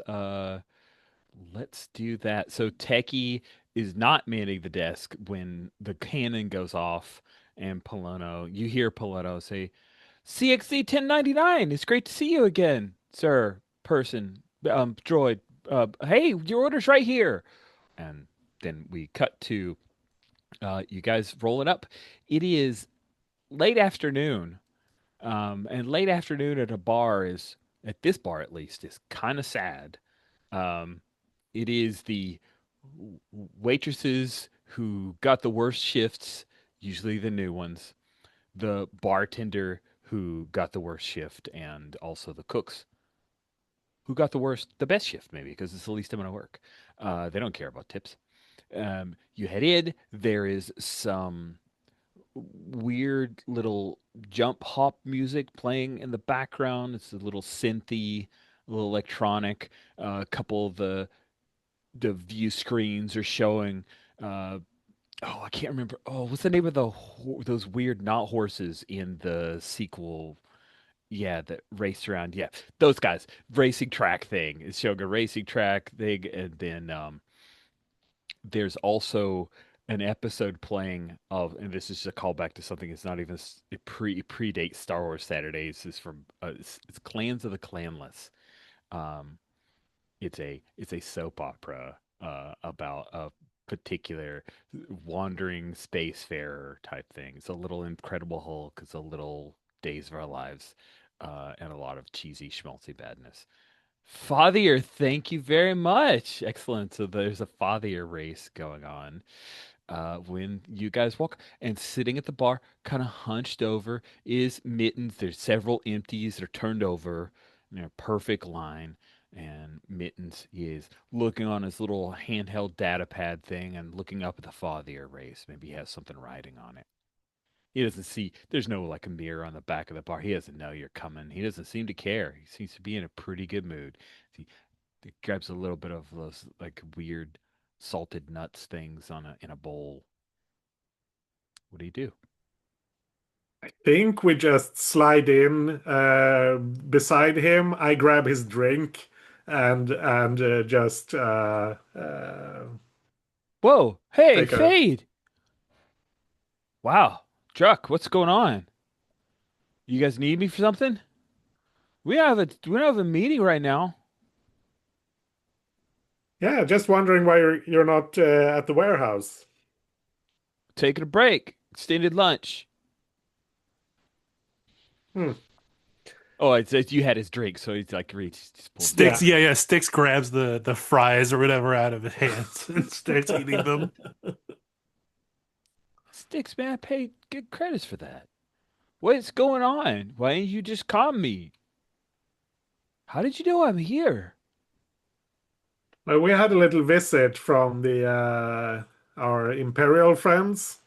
do that. So Techie is not manning the desk when the cannon goes off, and Polono, you hear Polono say, "CXC 1099. It's great to see you again, sir. Person, droid. Hey, your order's right here." And then we cut to you guys rolling up. It is late afternoon, and late afternoon at a bar is at this bar at least is kind of sad. Um, it is the waitresses who got the worst shifts, usually the new ones, the bartender who got the worst shift, and also the cooks who got the best shift, maybe because it's the least amount of work. They don't care about tips. You head in, there is some weird little jump hop music playing in the background. It's a little synthy, a little electronic. A couple of the view screens are showing. Uh, oh, I can't remember. Oh, what's the name of those weird not horses in the sequel? Yeah, that race around. Yeah, those guys. Racing track thing. It's showing a racing track thing, and then there's also an episode playing of, and this is just a callback to something. It's not even it predates Star Wars Saturdays. It's from it's Clans of the Clanless. Um, it's a soap opera about a particular wandering spacefarer type thing. It's a little Incredible Hulk. It's a little Days of Our Lives, and a lot of cheesy schmaltzy badness. Fathier, thank you very much. Excellent. So there's a Fathier race going on. When you guys walk and sitting at the bar, kind of hunched over, is Mittens. There's several empties that are turned over in a perfect line. And Mittens is looking on his little handheld data pad thing and looking up at the Fathier race. Maybe he has something writing on it. He doesn't see, there's no like a mirror on the back of the bar. He doesn't know you're coming. He doesn't seem to care. He seems to be in a pretty good mood. He grabs a little bit of those like weird salted nuts things in a bowl. What do you do? Think we just slide in beside him. I grab his drink and just Whoa! Hey, take a Fade! Wow, Druck, what's going on? You guys need me for something? We don't have a meeting right now. yeah. Just wondering why you're not at the warehouse. Taking a break. Extended lunch. Hmm. Oh, it's you had his drink, so he's like reached, just pulls it Sticks, Yeah. out. yeah, yeah. Sticks grabs the fries or whatever out of his hands and starts eating them. Sticks, man, I paid good credits for that. What's going on? Why didn't you just call me? How did you know I'm here? Well, we had a little visit from the our Imperial friends.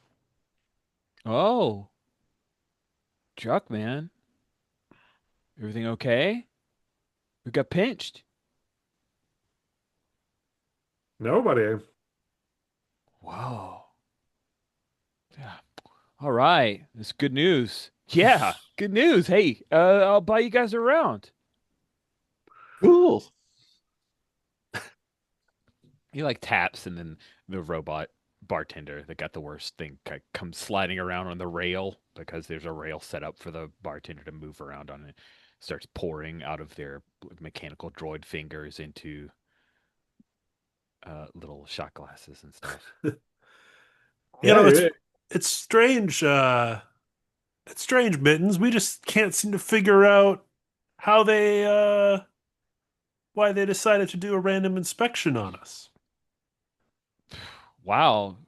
Oh, Druck, man. Everything okay? We got pinched. Nobody. Whoa. Yeah. All right. That's good news. Yeah, good news. Hey, I'll buy you guys around. Cool. He like taps, and then the robot bartender that got the worst thing comes sliding around on the rail because there's a rail set up for the bartender to move around on it. Starts pouring out of their mechanical droid fingers into little shot glasses and stuff. You Yeah, know, it's strange. It's strange, Mittens. We just can't seem to figure out how they why they decided to do a random inspection on us. Wow,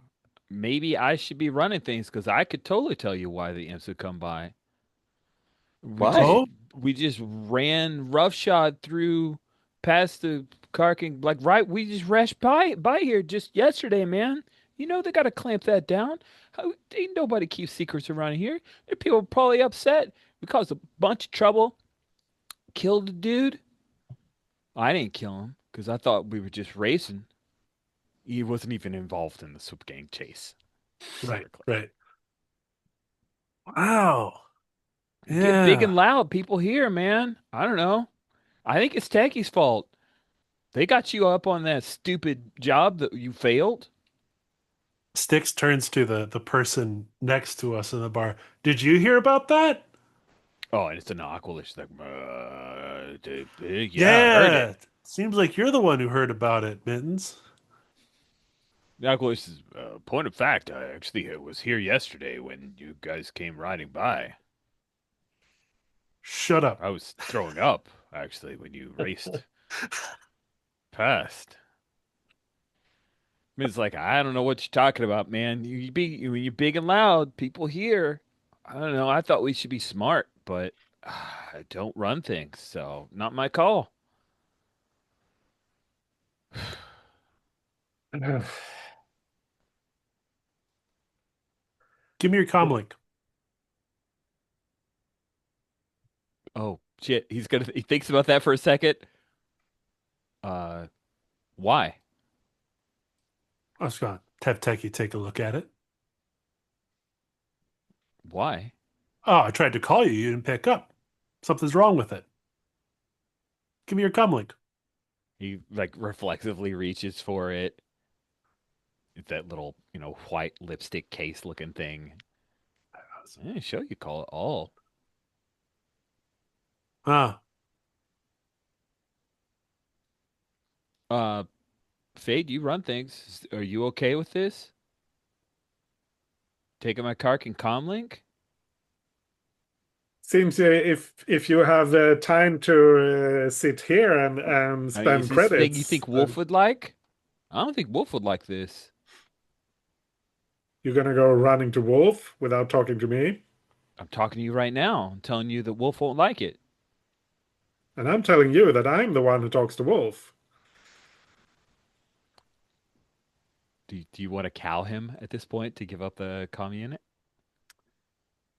maybe I should be running things because I could totally tell you why the imps would come by. We just Why? Oh, we just ran roughshod through past the parking like right. We just rushed by here just yesterday, man. You know they got to clamp that down. Ain't nobody keeps secrets around here. There people probably upset. We caused a bunch of trouble. Killed a dude. I didn't kill him because I thought we were just racing. He wasn't even involved in the Swoop Gang chase. right, Typically, right. Wow. get big Yeah. and loud. People here, man. I don't know. I think it's Techie's fault. They got you up on that stupid job that you failed. Sticks turns to the person next to us in the bar. Did you hear about that? Oh, and it's an Aquila. She's like, yeah, I heard it. Yeah. Seems like you're the one who heard about it, Mittens. Aquila is, point of fact, I actually was here yesterday when you guys came riding by. Shut up. I was throwing up, actually, when you raced past. I mean, it's like, I don't know what you're talking about, man. When you're big and loud, people hear. I don't know. I thought we should be smart, but I don't run things, so not my call. Give me your comm link. Oh shit, he thinks about that for a second. Uh, why? I was going to have Techie take a look at it. Why? Oh, I tried to call you. You didn't pick up. Something's wrong with it. Give me your comm link. He like reflexively reaches for it. It's that little, white lipstick case looking thing. Show you call it all. Ah, Uh, Fade, you run things. Are you okay with this? Taking my car can comlink? seems if you have time to sit here and Is spend this a thing you credits, think Wolf would like? I don't think Wolf would like this. you're gonna go running to Wolf without talking to me. I'm talking to you right now. I'm telling you that Wolf won't like it. And I'm telling you that I'm the one who talks to Wolf. Do you want to cow him at this point to give up the commie unit?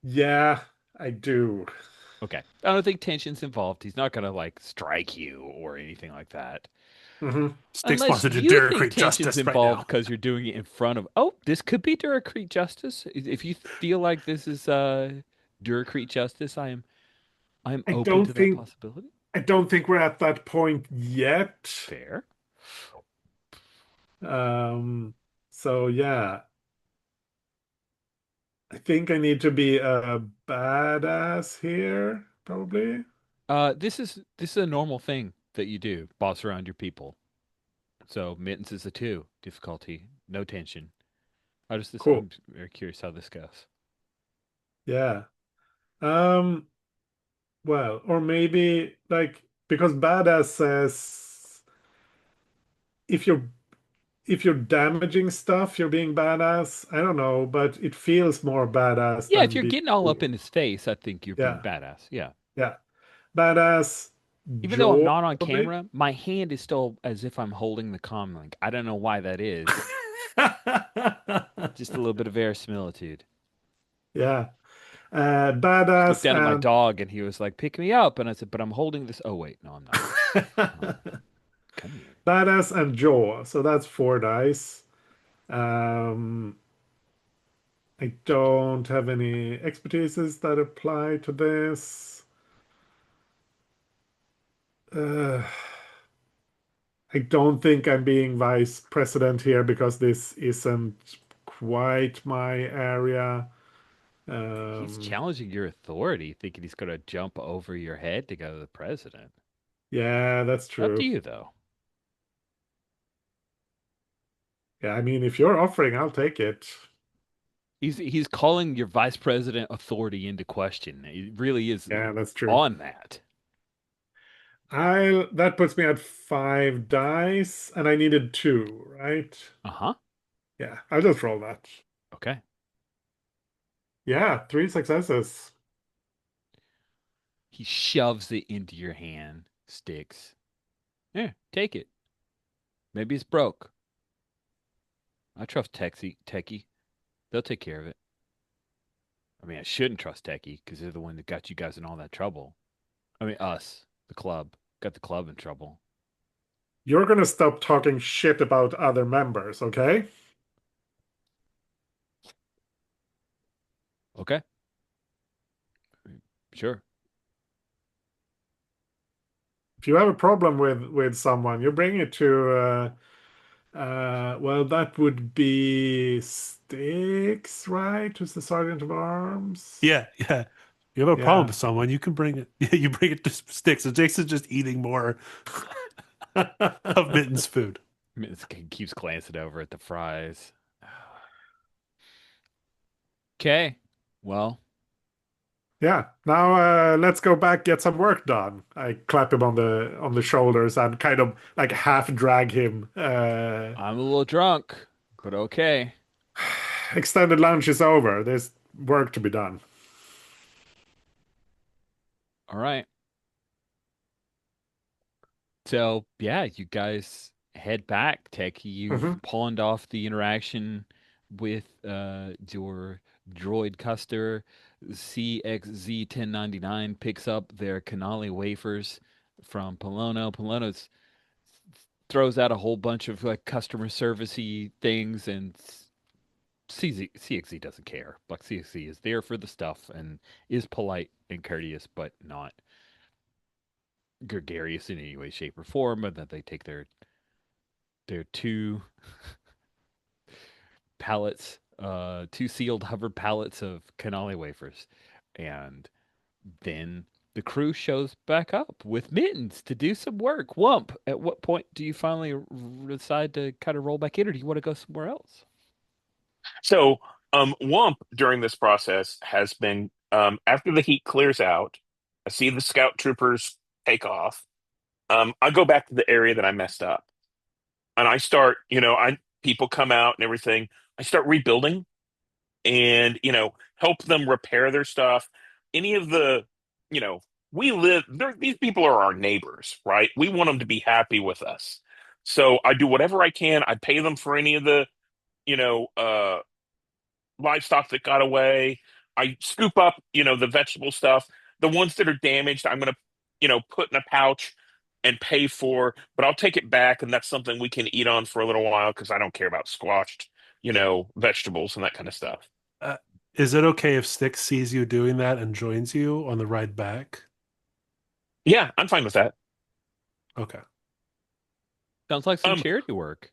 Yeah, I do. Okay. I don't think tension's involved. He's not gonna like strike you or anything like that. Hmm. Sticks Unless wants to do you think Duracrete tension's justice right involved now. because you're doing it in front of. Oh, this could be Duracrete justice. If you feel like this is Duracrete justice, I'm I open don't to that think possibility. I don't think we're at that point yet. Fair. Um, so yeah, I think I need to be a badass here, probably. This is a normal thing that you do. Boss around your people. So mittens is a two difficulty, no tension. Cool. I'm very curious how this goes. Yeah. Um, well, or maybe like because badass says if you're if you're damaging stuff, you're being badass. I don't know, but it feels more badass Yeah, if than you're being getting all up cool. in his face, I think you're being Yeah, badass. Yeah. yeah. Badass Even though I'm jaw, not on probably. camera, my hand is still as if I'm holding the comm link. I don't know why that is. Just a little bit of verisimilitude. Yeah. Just looked Badass down at my and dog and he was like, "Pick me up," and I said, "But I'm holding this." Oh wait, no, I'm not. Um, Come here. badass and jaw. So that's 4 dice. Um, I don't have any expertises that apply to this. Uh, I don't think I'm being vice president here because this isn't quite my area. He's Um, challenging your authority, thinking he's going to jump over your head to go to the president. yeah, that's Up to true. you, though. Yeah, I mean, if you're offering, I'll take it. He's calling your vice president authority into question. He really is Yeah, that's true. on that. I that puts me at 5 dice, and I needed two, right? Uh-huh. Yeah, I'll just roll that. Okay. Yeah, 3 successes. He shoves it into your hand, sticks. Yeah, take it. Maybe it's broke. I trust Techie. They'll take care of it. I mean, I shouldn't trust Techie because they're the one that got you guys in all that trouble. I mean, us, the club, got the club in trouble. You're gonna stop talking shit about other members, okay? Okay, sure. If you have a problem with someone, you bring it to well, that would be Sticks, right? Who's the sergeant of arms? Yeah, yeah. You have a problem Yeah. with someone, you can bring it. You bring it to Sticks. So Jason's just eating more of Mitten's food. Keeps glancing over at the fries. Okay, well, Yeah. Now let's go back, get some work done. I clap him on the shoulders and kind of like half drag him. I'm a little drunk, but okay. Extended lunch is over. There's work to be done. All right. So yeah, you guys head back. Tech, you've Hmm. pawned off the interaction with your droid custer. CXZ1099 picks up their canali wafers from Polono. Polono throws out a whole bunch of like customer servicey things, and CXZ doesn't care. Like CXZ is there for the stuff and is polite and courteous, but not gregarious in any way, shape, or form. And that they take their two pallets, two sealed hover pallets of canali wafers, and then the crew shows back up with mittens to do some work. Wump, at what point do you finally decide to kind of roll back in, or do you want to go somewhere else? So, Wump during this process has been, after the heat clears out, I see the scout troopers take off. I go back to the area that I messed up, and I start, people come out and everything. I start rebuilding, and help them repair their stuff. Any of the, you know, we live there. These people are our neighbors, right? We want them to be happy with us. So I do whatever I can. I pay them for any of the, you know, uh, livestock that got away. I scoop up, the vegetable stuff. The ones that are damaged, I'm gonna, put in a pouch and pay for, but I'll take it back, and that's something we can eat on for a little while because I don't care about squashed, vegetables and that kind of stuff. Uh, is it okay if Sticks sees you doing that and joins you on the ride back? Yeah, I'm fine with that. Okay. Sounds like some Um, charity work.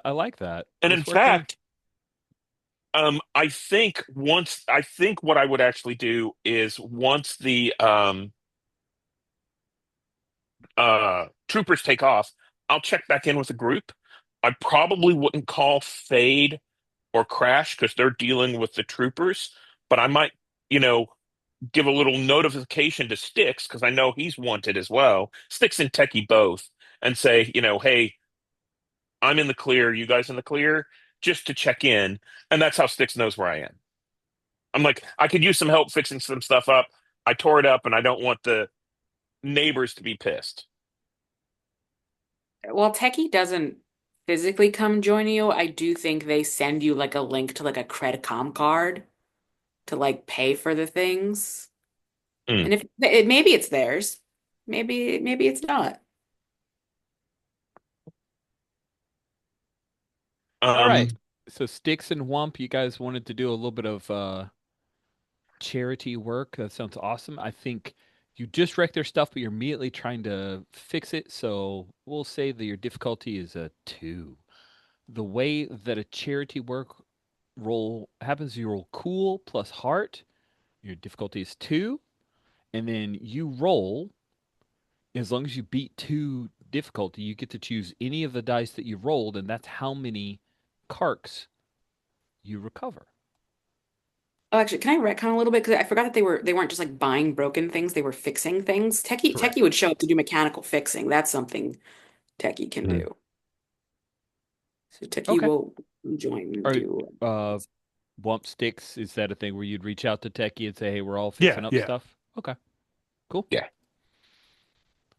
I like that. and in Let's work on. fact, I think what I would actually do is once the troopers take off, I'll check back in with the group. I probably wouldn't call Fade or Crash because they're dealing with the troopers, but I might, you know, give a little notification to Sticks because I know he's wanted as well. Sticks and Techie both, and say, hey, I'm in the clear. You guys in the clear? Just to check in, and that's how Sticks knows where I am. I'm like, I could use some help fixing some stuff up. I tore it up, and I don't want the neighbors to be pissed. Well, Techie doesn't physically come join you. I do think they send you like a link to like a Credicom card to like pay for the things. Mm. And if maybe it's theirs, maybe it's not. All right. Um, So Sticks and Wump, you guys wanted to do a little bit of charity work. That sounds awesome. I think you just wrecked their stuff, but you're immediately trying to fix it. So we'll say that your difficulty is a 2. The way that a charity work roll happens, you roll cool plus heart. Your difficulty is 2, and then you roll. As long as you beat 2 difficulty, you get to choose any of the dice that you rolled, and that's how many carks you recover. Oh, actually, can I retcon a little bit? Because I forgot that they weren't just like buying broken things, they were fixing things. Techie Correct. would show up to do mechanical fixing. That's something Techie can Mhm. do. So Techie Okay. will join and Are do. uh Wump Sticks, is that a thing where you'd reach out to Techie and say, "Hey, we're all Yeah, fixing up yeah. stuff"? Okay, cool. Yeah.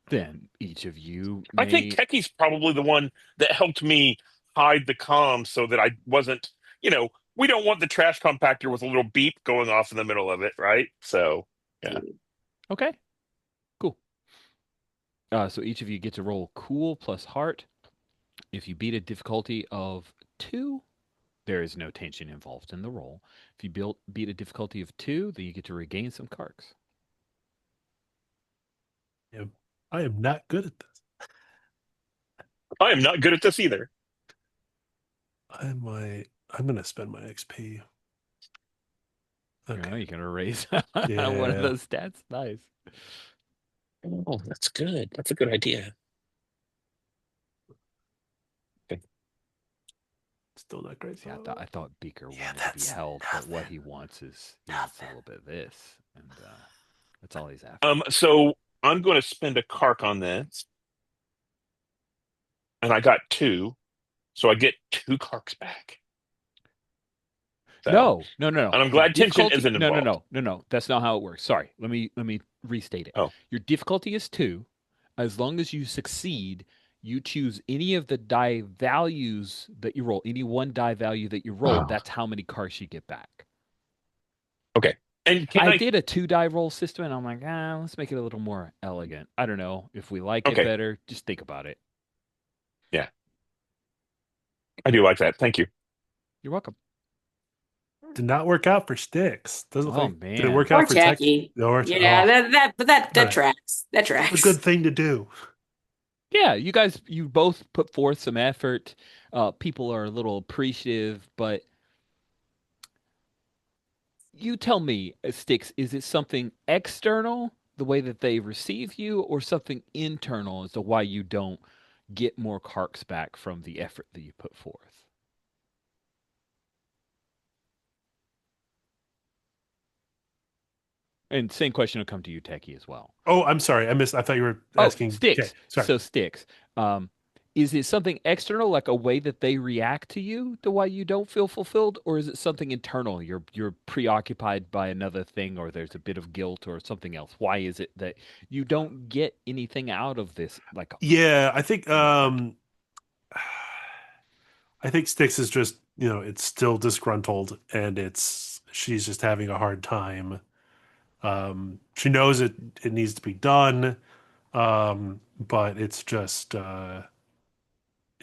Then each of you I think may. Techie's probably the one that helped me hide the comms so that I wasn't, we don't want the trash compactor with a little beep going off in the middle of it, right? So, yeah. Okay, cool. So each of you get to roll cool plus heart. If you beat a difficulty of 2, there is no tension involved in the roll. If you beat a difficulty of 2, then you get to regain some carks. Yeah. I am not good at this. I am not good at this either. I'm gonna spend my XP. You Okay. can erase one of Yeah. those stats. Nice. Oh, that's good. That's a good idea. Okay. Still not great. See, I thought Beaker Yeah, wanted to be that's held, but what nothing. he wants is he wants a Nothing. little bit of this, and that's all he's after. So I'm going to spend a cark on this, and I got 2, so I get 2 carks back. So, No, no, no, no. and I'm Your glad tension difficulty. isn't No, no, involved. no, no, no. That's not how it works. Sorry. Let me restate it. Oh, Your difficulty is 2. As long as you succeed, you choose any of the die values that you roll. Any one die value that you roll. oh, That's how many cards you get back. okay. And can I I? did a 2 die roll system, and I'm like, let's make it a little more elegant. I don't know if we like it Okay, better. Just think about it. yeah, I do like that. Thank you. You're welcome. Did not work out for Sticks. Doesn't Oh think. Did it work man. Or out for Tech? Techie. Or Yeah, oh, all that right. tracks. That Still a good tracks. thing to do. Yeah, you both put forth some effort. People are a little appreciative, but you tell me, Sticks, is it something external, the way that they receive you, or something internal as to why you don't get more carks back from the effort that you put forth? And same question will come to you, Techie, as well. Oh, I'm sorry. I missed. I thought you were Oh, asking. Okay, Sticks. sorry. So Sticks. Um, is it something external, like a way that they react to you, to why you don't feel fulfilled, or is it something internal? You're preoccupied by another thing, or there's a bit of guilt, or something else. Why is it that you don't get anything out of this, like Yeah, I think an effort? I think Styx is just, it's still disgruntled and she's just having a hard time. She knows it needs to be done. But it's just yeah,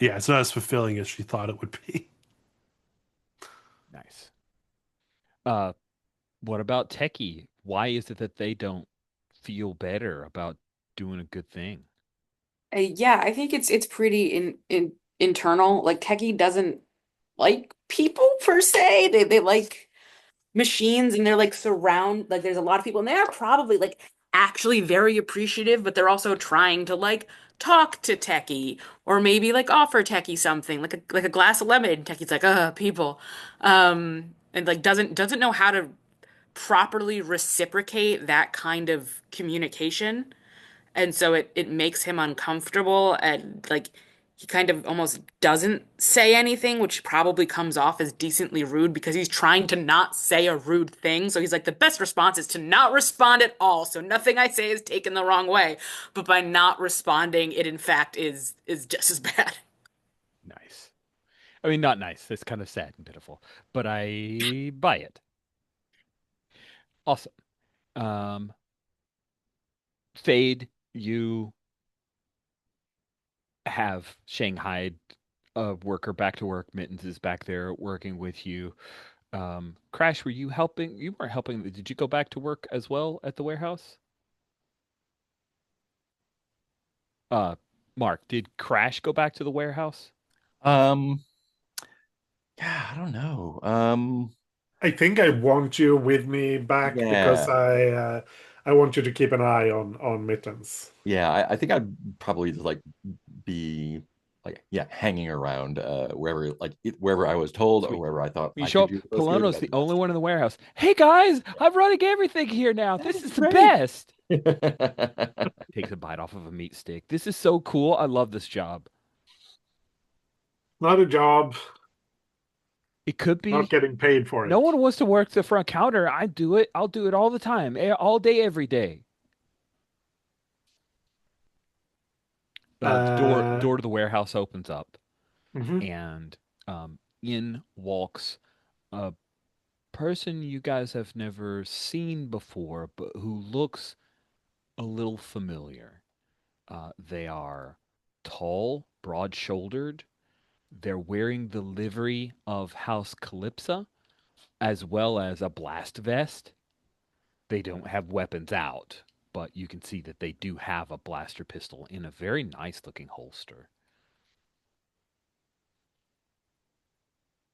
it's not as fulfilling as she thought it would be. Nice. Uh, what about Techie? Why is it that they don't feel better about doing a good thing? Yeah, I think it's pretty in internal. Like Techie doesn't like people per se. They like machines and they're like like there's a lot of people and they are probably like actually very appreciative, but they're also trying to like talk to Techie or maybe like offer Techie something like a glass of lemonade. And Techie's like, people. And like doesn't know how to properly reciprocate that kind of communication. And so it makes him uncomfortable and like he kind of almost doesn't say anything, which probably comes off as decently rude because he's trying to not say a rude thing. So he's like, the best response is to not respond at all. So nothing I say is taken the wrong way. But by not responding, it in fact is just as bad. Nice. I mean, not nice. It's kind of sad and pitiful, but I buy it. Awesome. Um, Fade, you have shanghaied a worker back to work. Mittens is back there working with you. Crash, were you helping? You weren't helping. Did you go back to work as well at the warehouse? Uh, Mark, did Crash go back to the warehouse? Um, yeah, I don't know. I think I want you with me back because Yeah, I want you to keep an eye on Mittens. yeah. I think I'd probably just like be like yeah, hanging around wherever wherever I was told or Sweet. wherever I thought You I show could up. do the most good. Polano's I'd the do only best. one in the warehouse. Hey guys, I'm running everything here now. That This is is the great. best. Takes a bite off of a meat stick. This is so cool. I love this job. Not a job, It could not be. getting paid for No it. one wants to work the front counter. I do it. I'll do it all the time, all day, every day. The door Uh, door to the warehouse opens up, mhm. and in walks a person you guys have never seen before, but who looks a little familiar. They are tall, broad-shouldered. They're wearing the livery of House Calypsa, as well as a blast vest. They don't have weapons out, but you can see that they do have a blaster pistol in a very nice looking holster.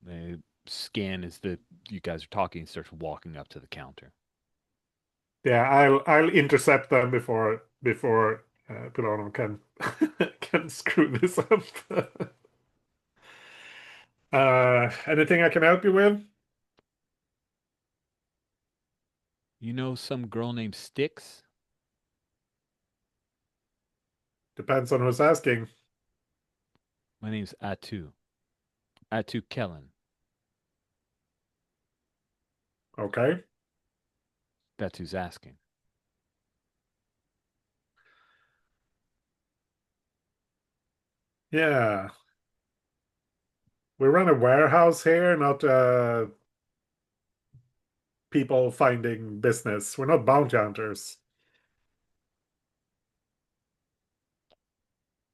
They scan as the you guys are talking and starts walking up to the counter. Yeah, I'll intercept them before Pilano can can screw this up. Anything I can help you with? You know some girl named Styx? Depends on who's asking. My name's Atu. Atu Kellen. Okay. That's who's asking. Yeah. We run a warehouse here, not people finding business. We're not bounty hunters.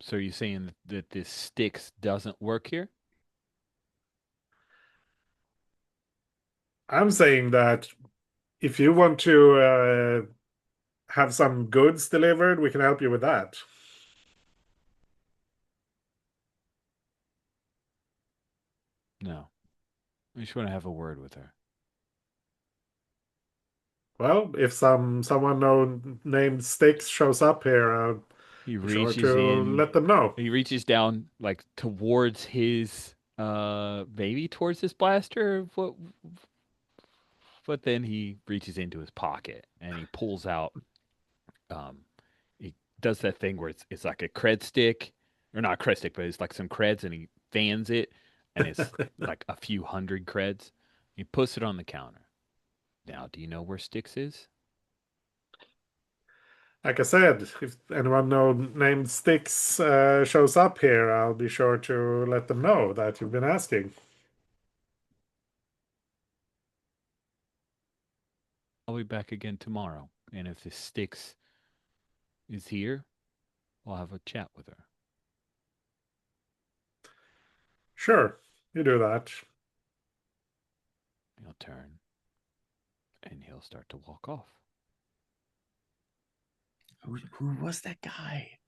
So are you saying that this Styx doesn't work here? I'm saying that if you want to have some goods delivered, we can help you with that. No. I just want to have a word with her. Well, if someone known named Sticks shows up here, He be sure reaches to in, let them know. he reaches down like towards his maybe towards his blaster, but then he reaches into his pocket and he pulls out he does that thing where it's like a cred stick or not a cred stick, but it's like some creds and he fans it and it's like a few hundred creds. He puts it on the counter. Now, do you know where Styx is? Like I said, if anyone known named Sticks shows up here, I'll be sure to let them know that you've been asking. I'll be back again tomorrow. And if this Styx is here, I'll have a chat with her. Sure, you do that. He'll turn and he'll start to walk off. Who was that guy?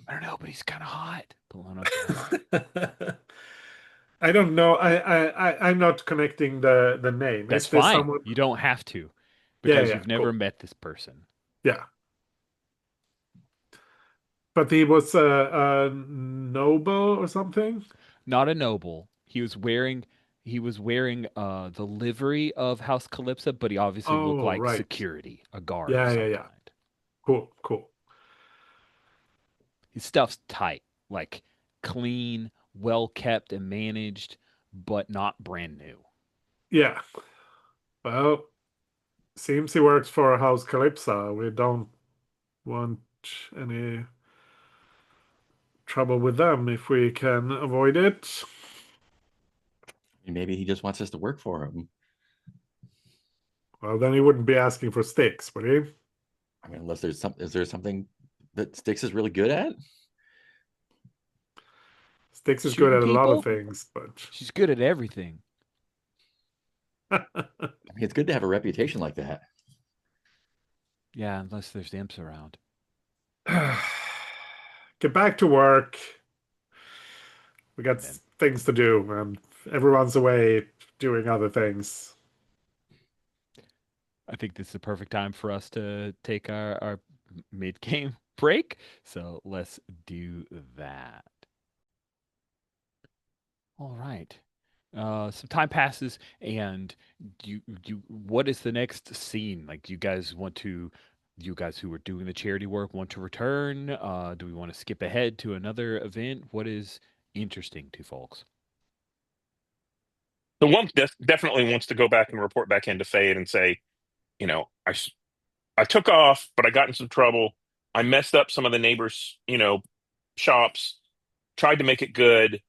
I don't know, but he's kind of hot. Polano I don't know. I'm not connecting the name. That's Is this fine. someone? You don't have to Yeah, because yeah, you've never cool. met this person. Yeah, but he was a noble or something. Not a noble. He was wearing the livery of House Calypsa, but he obviously looked Oh, like right. security, a guard of Yeah, yeah, some yeah. kind. Cool, cool. His stuff's tight, like clean, well kept and managed, but not brand new. Yeah. Well, seems he works for House Calypso. We don't want any trouble with them if we can avoid it. Maybe he just wants us to work for him. Well, then he wouldn't be asking for sticks, would he? I mean, unless is there something that Styx is really good at? Styx is good Shooting at a lot of people? things, but She's good at everything. I mean, it's good to have a reputation like that. Yeah, unless there's imps around. get back to work. We got Then things to do, and everyone's away doing other things. I think this is the perfect time for us to take our mid-game break. So let's do that. All right. Some time passes, and what is the next scene? Like, you guys who were doing the charity work want to return? Do we want to skip ahead to another event? What is interesting to folks? The one definitely wants to go back and report back into Fade and say, you know, I took off, but I got in some trouble. I messed up some of the neighbors, shops, tried to make it good.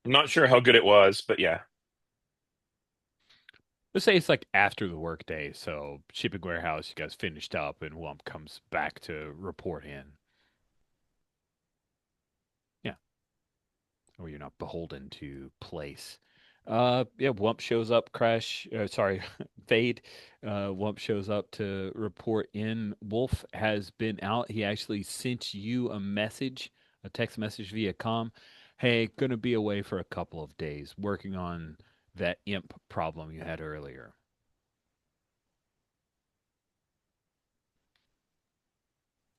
I'm not sure how good it was, but yeah. Let's say it's like after the workday, so shipping warehouse, you guys finished up, and Wump comes back to report in. Yeah, or you're not beholden to place. Yeah, Wump shows up, Crash, sorry, Fade. Wump shows up to report in. Wolf has been out. He actually sent you a text message via com. Hey, gonna be away for a couple of days, working on that imp problem you had earlier.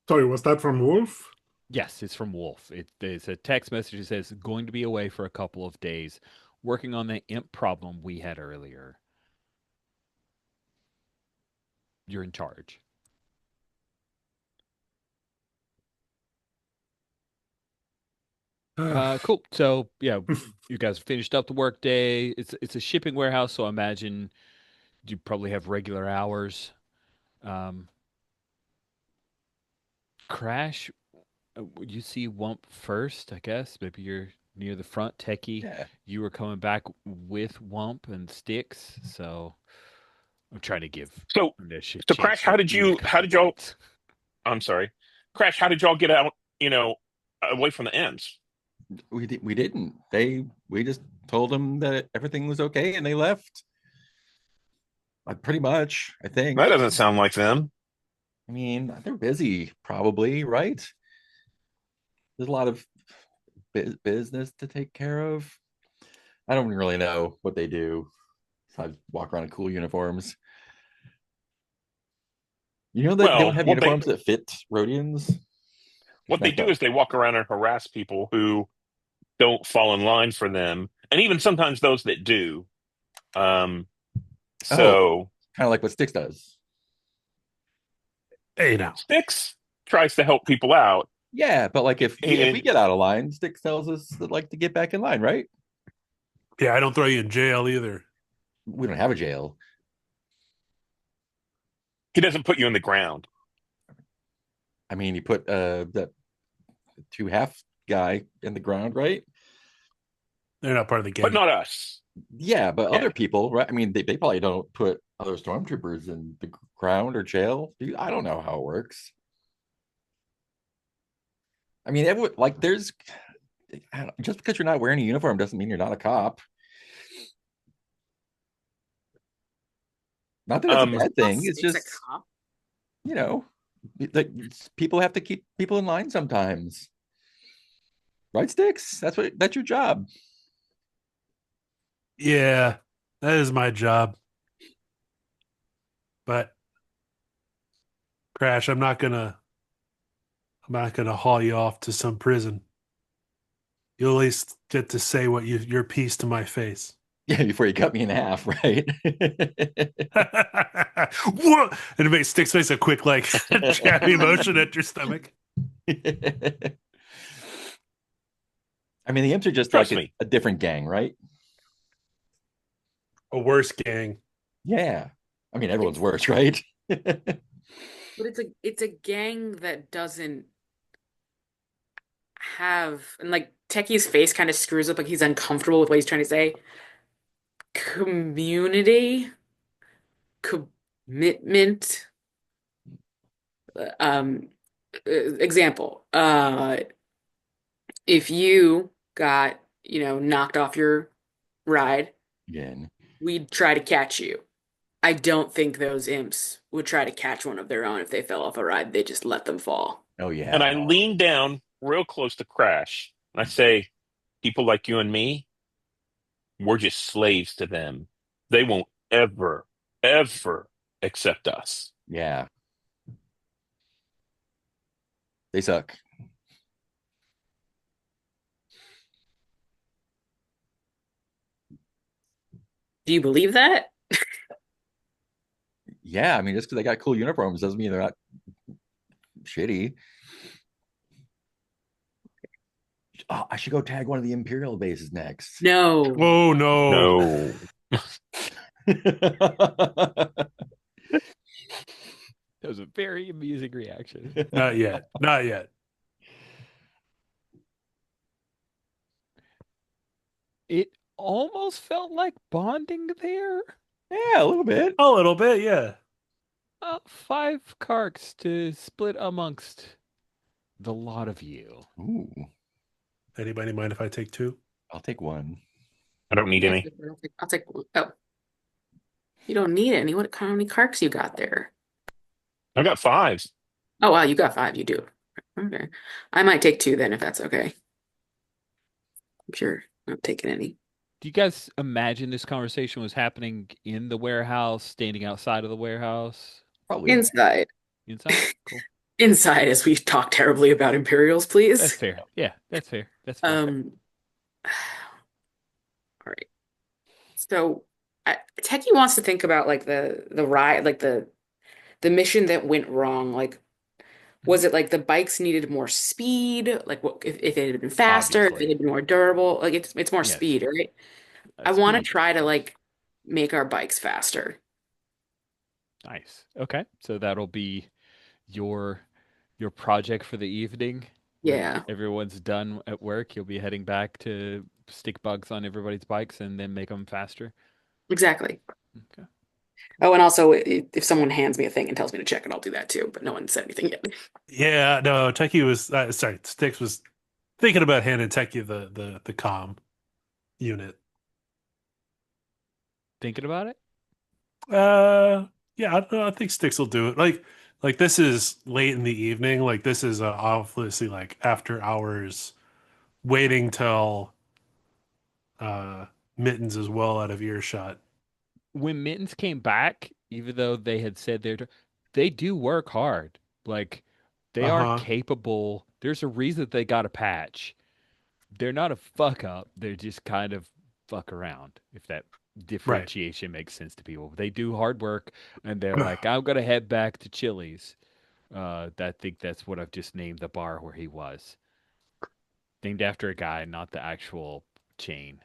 Sorry, was that from Wolf? Yes, it's from Wolf. It's a text message that says going to be away for a couple of days, working on the imp problem we had earlier. You're in charge. Cool. So yeah, you guys finished up the work day. It's a shipping warehouse, so I imagine you probably have regular hours. Um, Crash, you see Wump first, I guess. Maybe you're near the front. Techie, Yeah. you were coming back with Wump and Sticks, so I'm trying to give So, Nish a so chance Crash, to eat a how couple did y'all, bites. I'm sorry, Crash, how did y'all get out, away from the ends? We didn't. We just told them that everything was okay and they left. Pretty much, I That think. doesn't sound like them. I mean, they're busy, probably, right? There's a lot of business to take care of. I don't really know what they do. So I walk around in cool uniforms. You know that they don't Well, have what they uniforms that fit Rhodians? It's what they messed do up. is they walk around and harass people who don't fall in line for them, and even sometimes those that do. Um, Oh, so kind of like what Styx does. Hey now. Styx tries to help people out, Yeah, but like if we and get out of line, Styx tells us that like to get back in line, right? Yeah, I don't throw you in jail either. We don't have a jail. he doesn't put you in the ground. I mean, you put that two half guy in the ground, right? They're not part of the But gang. not us. Yeah, but Yeah. other people, right? I mean, they probably don't put other stormtroopers in the ground or jail. I don't know how it works. I mean, like there's just because you're not wearing a uniform doesn't mean you're not a cop. Not that it's a Um, bad Not thing. It's Sticks a just, cop. you know, like people have to keep people in line sometimes. Right, Sticks? That's your job. Yeah, that is my job. But Crash, I'm not gonna haul you off to some prison. You'll at least get to say your piece to my face. Yeah, before you cut me in half, right? What? And it makes Sticks makes a quick like jabby motion at your stomach. I mean, the imps are just like trust me. a different gang, right? A worse gang. Yeah. I mean, everyone's It's worse, right? but it's a gang that doesn't have, and like Techie's face kind of screws up, like he's uncomfortable with what he's trying to say. Community commitment. Um, example. If you got, knocked off your ride, Again. we'd try to catch you. I don't think those imps would try to catch one of their own if they fell off a ride. They just let them fall. Oh And yeah. I lean down real close to Crash, and I say, "People like you and me, we're just slaves to them. They won't ever, ever accept us." Yeah. They suck. Do you believe that? Yeah, I mean, just because they got cool uniforms doesn't mean they're not shitty. Oh, I should go tag one of the Imperial bases next. No. Oh no. No. That was a very amusing reaction. Not yet. Not yet. It almost felt like bonding there. Yeah, a little bit. A little bit, yeah. 5 carks to split amongst the lot of you. Ooh, Anybody mind if I take two? I'll take one. I don't need Yeah, any. I'll take. Oh, you don't need any. How many carks you got there? I got fives. Oh, wow, you got five. You do. Okay. I might take two then if that's okay. I'm sure I'm not taking any. Do you guys imagine this conversation was happening in the warehouse, standing outside of the warehouse, Probably. Inside. inside? Cool. Inside, as we talk terribly about Imperials, That's please. fair. Yeah, that's fair. That's fair. Um, all right. So, Techie wants to think about like the ride, like the mission that went wrong. Like, was it like the bikes needed more speed? Like, what if it had been faster? If it Obviously. had been more durable? Like, it's more Yes. speed, right? I want to Speed. try to like make our bikes faster. Nice. Okay. So that'll be your your project for the evening. When Yeah, everyone's done at work, you'll be heading back to stick bugs on everybody's bikes and then make them faster. exactly. Okay. Oh, and also, if someone hands me a thing and tells me to check it, I'll do that too. But no one said anything yet. Yeah, no, Techie was sorry, Sticks was thinking about handing Techie the comm unit. Thinking about it? Yeah, I don't know, I think Sticks will do it. Like this is late in the evening. Like this is obviously like after hours waiting till uh Mittens is well out of earshot. When Mittens came back, even though they had said they do work hard. Like they are Uh-huh. capable. There's a reason they got a patch. They're not a fuck up. They're just kind of fuck around, if that Right. differentiation makes sense to people. They do hard work and they're like, I'm gonna head back to Chili's. I think that's what I've just named the bar where he was. Named after a guy, not the actual chain.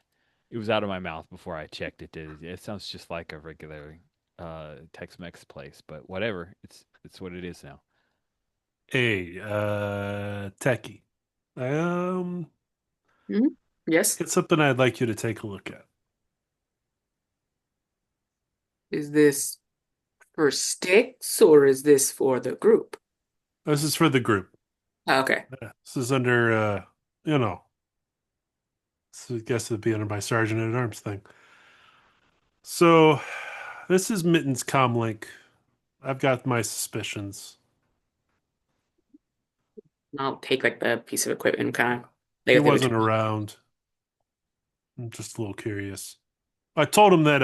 It was out of my mouth before I checked it. It sounds just like a regular Tex-Mex place, but whatever. It's what it is now. Hey, Techie. Um, Mhm. Yes. it's something I'd like you to take a look at. Is this for sticks or is this for the group? This is for the group. Oh, okay. This is under you know, I guess it'd be under my sergeant at arms thing. So this is Mittens comlink. I've got my suspicions. I'll take like the piece of equipment, kind of lay He it there wasn't between. around. I'm just a little curious. I told him that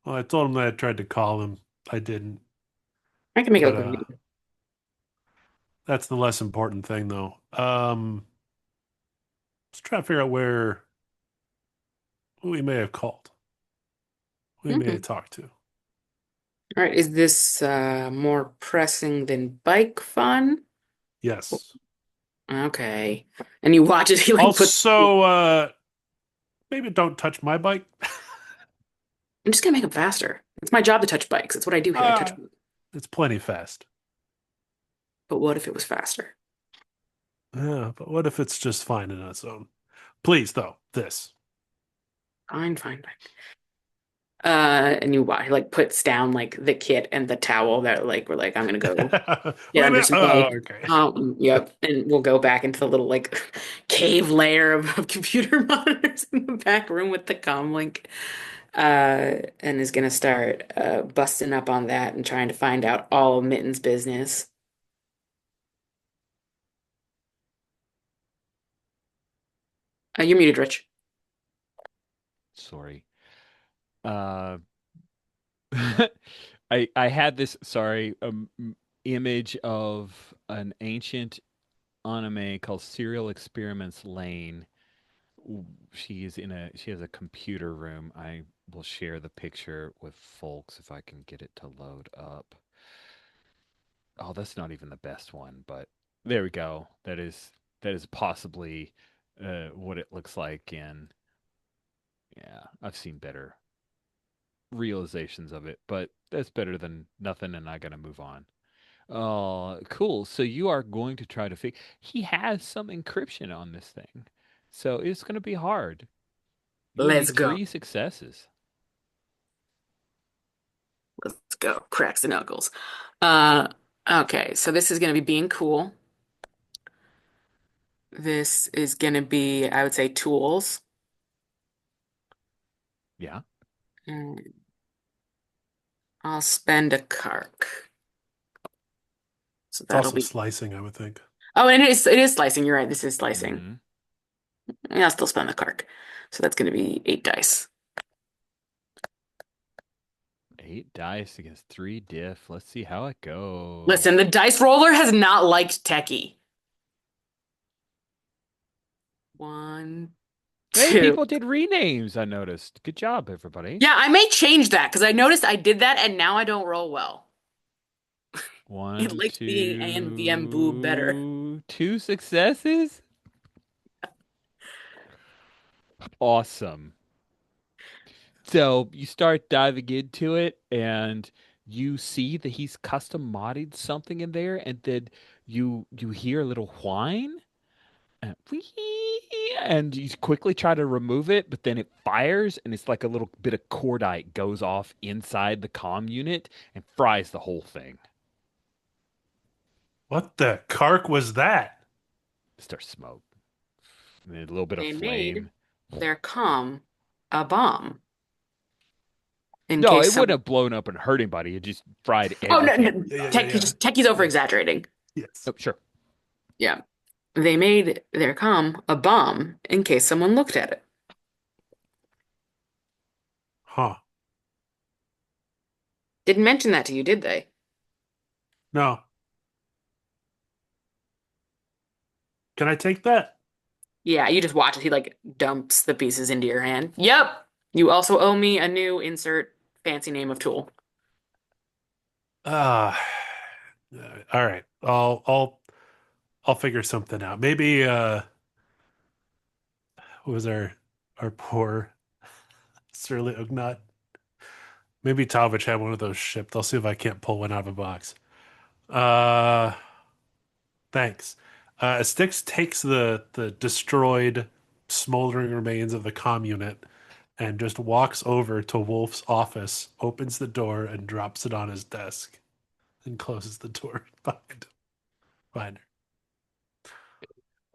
I told him that I tried to call him. I didn't. I can make it But look like that's the less important thing though. Let's try to figure out where who we may have called. Who we may have Mhm. talked to. All right. Is this more pressing than bike fun? Yes. Okay. And you watch it, he like puts. Also, maybe don't touch my bike. I'm just gonna make them faster. It's my job to touch bikes. It's what I do here. I touch uh, bikes. it's plenty fast. But what if it was faster? Yeah, but what if it's just fine in its own? Please, though, this. Fine, fine, fine. And you watch, like puts down like the kit and the towel that like we're like, I'm gonna go get Wait, under some oh, like okay. yep. And we'll go back into the little like cave layer of computer monitors in the back room with the comm link. And is gonna start busting up on that and trying to find out all of Mitten's business. You're muted, Rich. Sorry. Uh, I had this image of an ancient anime called Serial Experiments Lane. She has a computer room. I will share the picture with folks if I can get it to load up. Oh, that's not even the best one, but there we go. That is possibly what it looks like in yeah, I've seen better realizations of it, but that's better than nothing and I gotta move on. Oh, cool. So you are going to try to fix he has some encryption on this thing. So it's gonna be hard. You Let's need go. 3 successes. Let's go. Cracks the knuckles. Uh, okay, so this is gonna be being cool. This is gonna be, I would say, tools. Yeah. And I'll spend a kark. So It's that'll also be. slicing, I would think. Oh, and it is slicing. You're right. This is slicing. Hmm. Yeah, I'll still spend the kark. So that's gonna be 8 dice. 8 dice against 3 diff. Let's see how it Listen, goes. the dice roller has not liked Techie. One, Hey, two. people did renames, I noticed. Good job, everybody. Yeah, I may change that because I noticed I did that and now I don't roll well. It One, likes being AMVM boob better. 2 successes. Awesome. So you start diving into it, and you see that he's custom modded something in there, and then you hear a little whine, and, and you quickly try to remove it, but then it fires, and it's like a little bit of cordite goes off inside the comm unit and fries the whole thing. What the cark was that? Starts smoke, and then a little bit of They made flame. their comm a bomb in No, case it wouldn't some. have blown up and hurt anybody. It just fried Oh no, everything. no, Yeah, yeah, yeah, yeah. Techie's over Yeah. exaggerating. Yes. Oh, sure. Yeah, they made their comm a bomb in case someone looked at it. Huh. Didn't mention that to you, did they? No. Can I take that? Yeah, you just watch as he like dumps the pieces into your hand. Yep. You also owe me a new insert fancy name of tool. Uh, all right. I'll figure something out. Maybe what was our poor Surly Ugnaught? Maybe Talvich had one of those shipped. I'll see if I can't pull one out of a box. Uh Thanks. Styx takes the destroyed, smoldering remains of the comm unit and just walks over to Wolf's office, opens the door, and drops it on his desk, and closes the door behind her.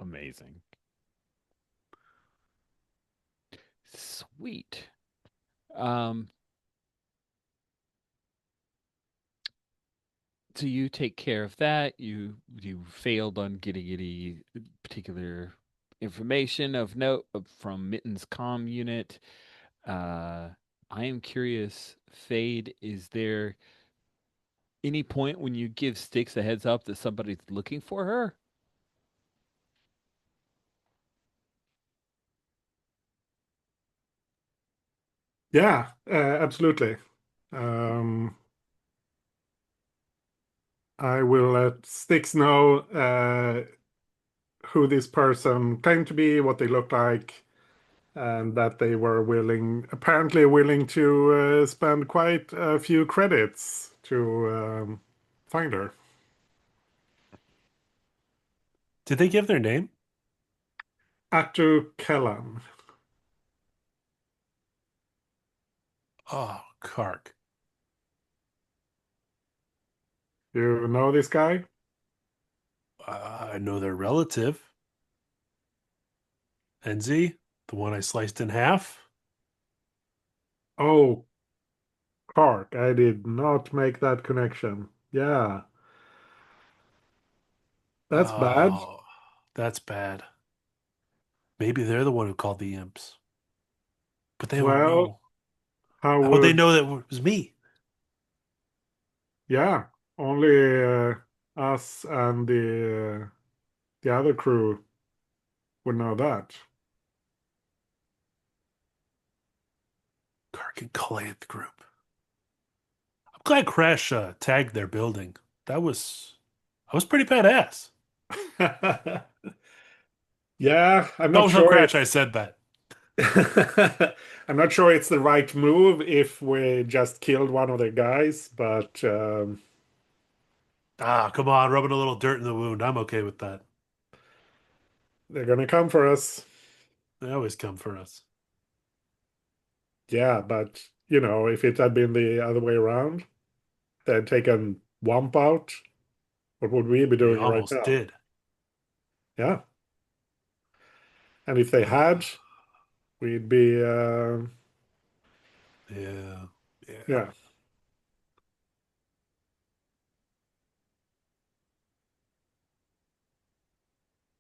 Amazing. Sweet. Um, so you take care of that. You failed on getting any particular information of note from Mitten's comm unit. Uh, I am curious, Fade, is there any point when you give Styx a heads up that somebody's looking for her? Yeah, absolutely. Um, I will let Styx know who this person claimed to be, what they looked like, and that they were apparently willing to spend quite a few credits to find her. Did they give their name? Atu Kellan. Oh, Kark. You know this guy? I know their relative. Enzi, the one I sliced in half. Oh, Clark. I did not make that connection. Yeah, that's bad. Oh, that's bad. Maybe they're the one who called the imps, but they won't Well, know. how How would they would, know that it was me? yeah, only us and the other crew would know that. Kark and Calanth Group. I'm glad Crash tagged their building. That was pretty badass. Yeah, I'm That not was on sure Crash. I it's said that. I'm not sure it's the right move if we just killed one of the guys, but Ah, come on, rubbing a little dirt in the wound. I'm okay with that. they're gonna come for us. They always come for us. Yeah, but if it had been the other way around, they'd taken Wump out. What would we be We doing right almost now? did. Yeah, and if they had, we'd be Yeah, yeah. yeah.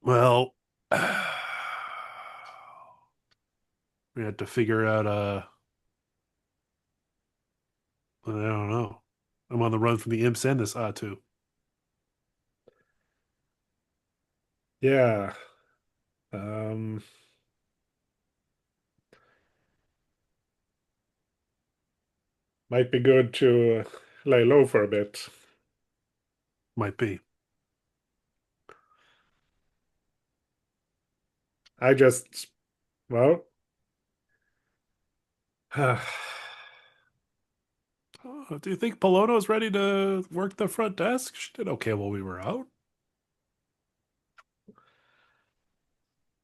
Well, we had to figure out. I don't know. I'm on the run from the imps and this Atu. Yeah. Um, might be good to lay low for a bit. Might be. I just, well, Do you think Polono's ready to work the front desk? She did okay while we were out.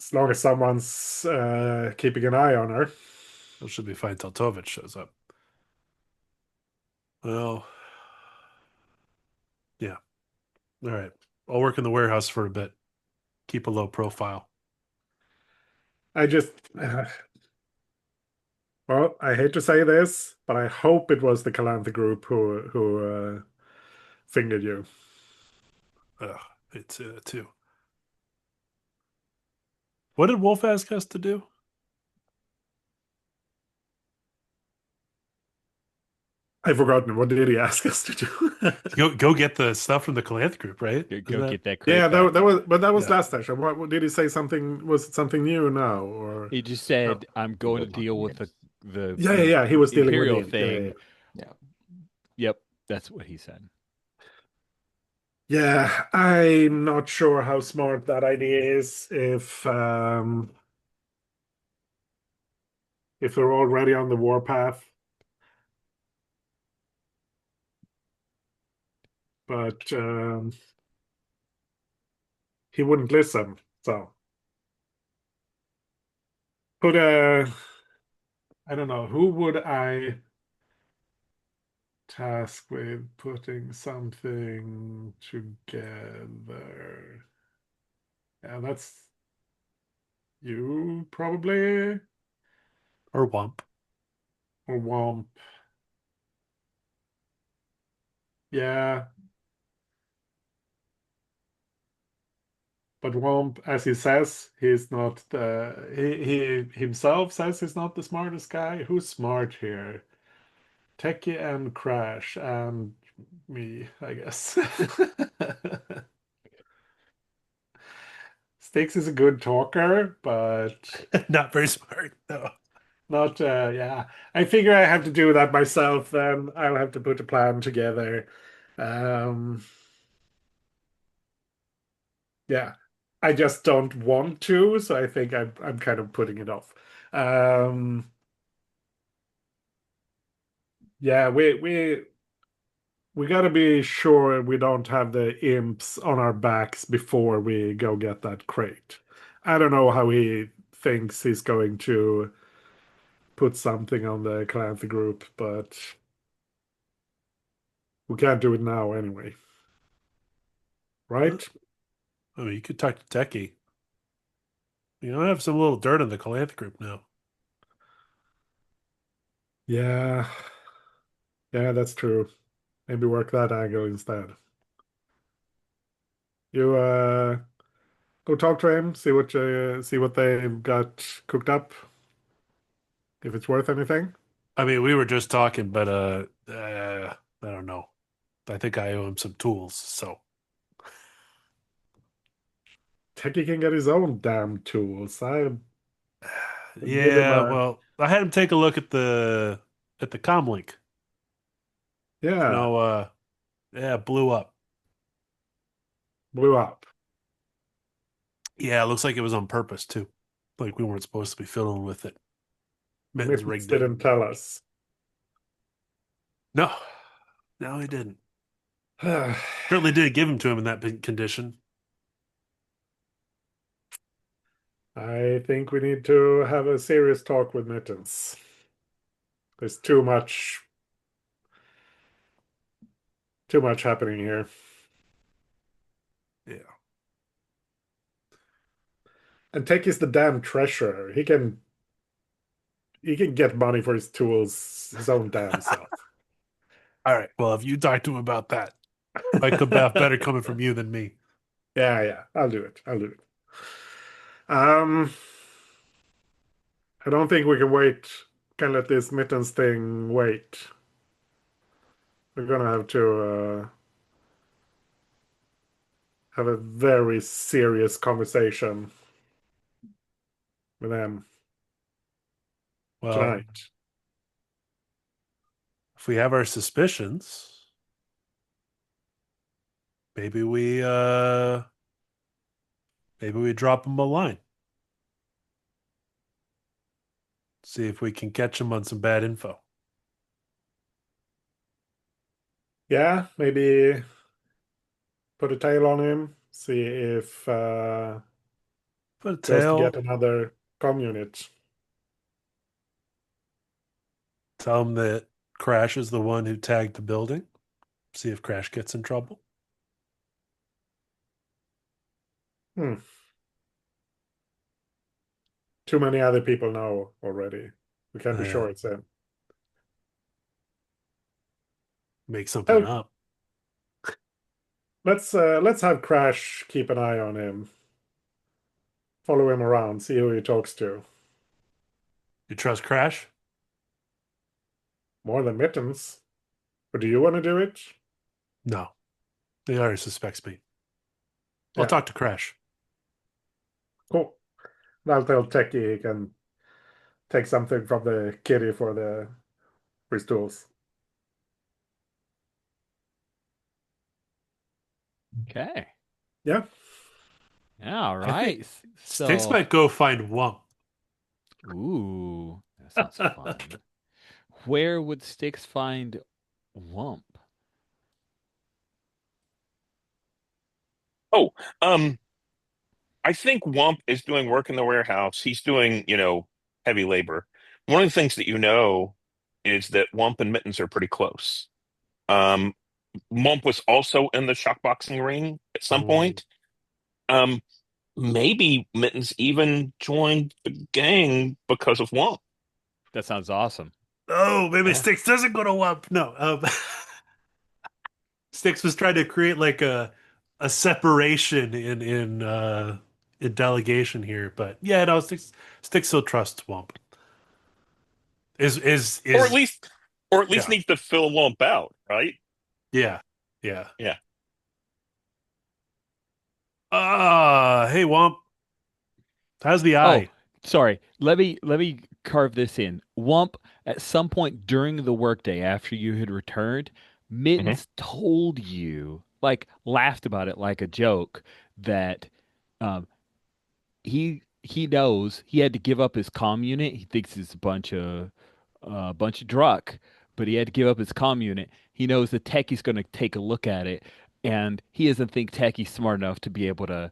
as long as someone's keeping an eye on her. It should be fine till Tovich shows up. Well, yeah. All right. I'll work in the warehouse for a bit. Keep a low profile. I just, well, I hate to say this, but I hope it was the Calanthe group who fingered you. Ugh, it's too. What did Wolf ask us to do? I've forgotten. What did he ask us to do? Go get the stuff from the Calanth group, right? Go Isn't that get that crate Yeah, back. that was yeah? last session. What did he say? Something was it something new now or? He just Oh, said, "I'm We going go to talk to deal the with imps. yeah. He was dealing with Imperial him. Yeah. thing." Yeah. Yep, that's what he said. Yeah, I'm not sure how smart that idea is if they're already on the warpath. But he wouldn't listen. So put a I don't know, who would I task with putting something together? Yeah, that's you probably Or Wump? or Womp. Yeah, but Womp, as he says, he's not the he himself says he's not the smartest guy. Who's smart here? Techie and Crash and me, I guess. Sticks is a good talker, but Not very smart. No. not yeah. I figure I have to do that myself then. I'll have to put a plan together. Um yeah. I just don't want to, so I think I'm kind of putting it off. Um yeah, we got to be sure we don't have the imps on our backs before we go get that crate. I don't know how he thinks he's going to put something on the Calanthe group, but we can't do it now anyway, Uh, right? I mean, you could talk to Techie. You know, I have some little dirt in the Calanthe group now. Yeah, yeah, that's true. Maybe work that angle instead. You go talk to him, see what they've got cooked up, if it's worth anything. I mean, we were just talking, but I don't know. I think I owe him some tools. So Techie can get his own damn tools. I give him yeah, a well, I had him take a look at the comm link. yeah, No, yeah, blew up. blew up. Yeah, it looks like it was on purpose too. Like we weren't supposed to be fiddling with it. Mittens Mittens rigged it. didn't tell us. No, no, he didn't. Certainly didn't give him to him in that condition. I think we need to have a serious talk with Mittens. There's too much happening here. Yeah. And Tech is the damn treasurer. He can get money for his tools his own damn self. All right. Well, if you talk to him about that, might come back better coming from you than me. Yeah, yeah, I'll do it. I'll do it. Um, I don't think we can wait. Can let this Mittens thing wait. We're gonna have to have a very serious conversation with them Well, tonight. if we have our suspicions, maybe we drop him a line. See if we can catch him on some bad info. Yeah, maybe put a tail on him. See if Put a goes to get tail, another comm unit. tell him that Crash is the one who tagged the building. See if Crash gets in trouble. Hmm. Too many other people know already. We can't be Yeah, sure it's him. make something Oh, up. let's have Crash keep an eye on him. Follow him around, see who he talks to. You trust Crash? More than Mittens. But do you want to do it? No. He already suspects me. I'll Yeah, talk to Crash. cool. I'll tell Techie he can take something from the kitty for his tools. Okay. Yeah. All I think right. Sticks So, might go find Wump. ooh, that sounds fun. Where would Styx find Wump? Oh, I think Wump is doing work in the warehouse. He's doing, heavy labor. One of the things that you know is that Wump and Mittens are pretty close. Um, Wump was also in the shockboxing ring at some Ooh. point. Um, Maybe Mittens even joined the gang because of Wump. That sounds awesome. Oh, maybe Yeah. Sticks doesn't go to Wump. No. Sticks was trying to create like a separation in delegation here, but yeah, no, Sticks still trusts Wump. Or at Is least or at least Yeah. needs to fill Wump out, right? Yeah. Yeah. Yeah. Hey Wump, how's the Oh, eye? sorry. Let me carve this in. Wump, at some point during the workday after you had returned, Hmm. Mittens told you, like laughed about it like a joke, that um, he knows he had to give up his comm unit. He thinks it's a bunch of druck, but he had to give up his comm unit. He knows the techie's going to take a look at it, and he doesn't think techie's smart enough to be able to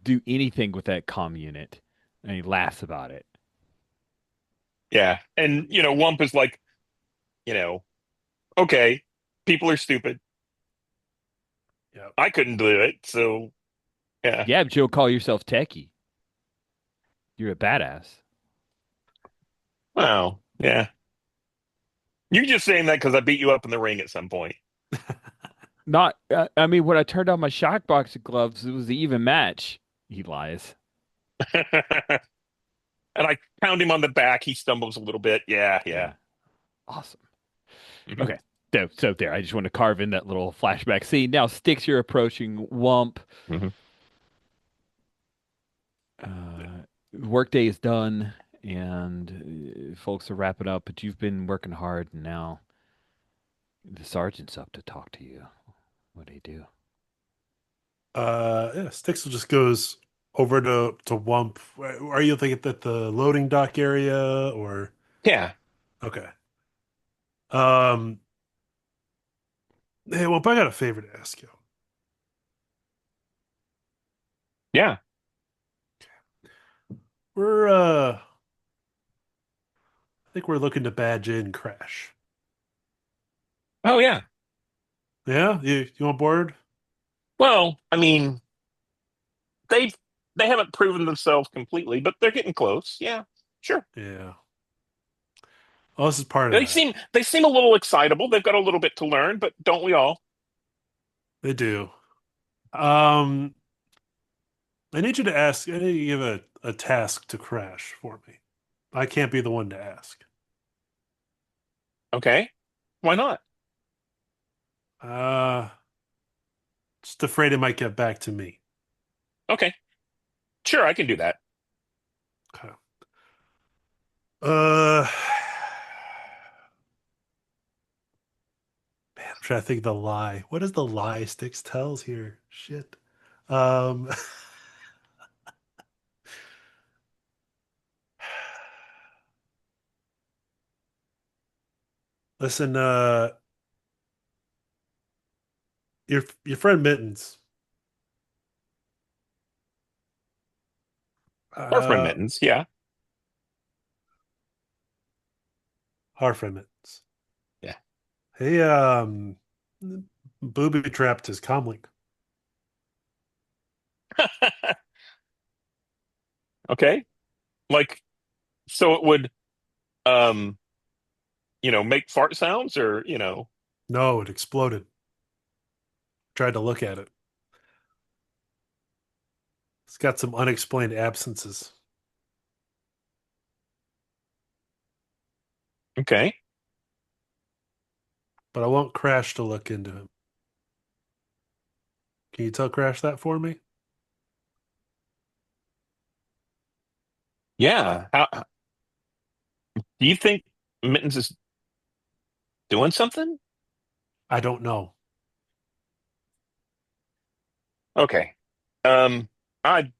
do anything with that comm unit, and he laughs about it. Yeah. And, Wump is like, you know, okay, people are stupid. Yeah. I couldn't do it. So, yeah. Yeah, but you'll call yourself techie. You're a badass. Wow. Yeah. You're just saying that because I beat you up in the ring at some point. Not, I mean, when I turned on my shock boxing gloves, it was the even match. He lies. And I pound him on the back. He stumbles a little bit. Yeah, yeah. Yeah, awesome. Hmm. Okay, so there. I just want to carve in that little flashback scene. Now, Sticks, you're approaching Wump. Hmm. Workday is done, and folks are wrapping up. But you've been working hard, and now the sergeant's up to talk to you. What do you do? Yeah, Stixel just goes over to Wump. Are you thinking at the loading dock area or Yeah, okay? Um, hey, Wump, I got a favor to ask you. yeah. I think we're looking to badge in Crash. Oh, yeah. Yeah, you on board? Well, I mean, they've they haven't proven themselves completely, but they're getting close. Yeah, sure. Yeah. Oh, this is part of They that. seem they seem a little excitable. They've got a little bit to learn, but don't we all? They do. Um, I need you to ask. I need you to give a task to Crash for me. I can't be the one to ask. Okay. Why not? Uh, just afraid it might get back to me. Okay. Sure, I can do that. Okay. Uh, man, I'm trying to think of the lie. What is the lie Sticks tells here? Shit. Um, listen, your friend Mittens. Or from Uh, Mittens, yeah. our friend Mittens. Yeah. Hey, booby trapped his comlink. Okay. Like, so it would um, make fart sounds or. No, it exploded. Tried to look at it. It's got some unexplained absences, Okay. but I want Crash to look into him. Can you tell Crash that for me? Yeah. Do you think Mittens is doing something? I don't know. Okay. Um, I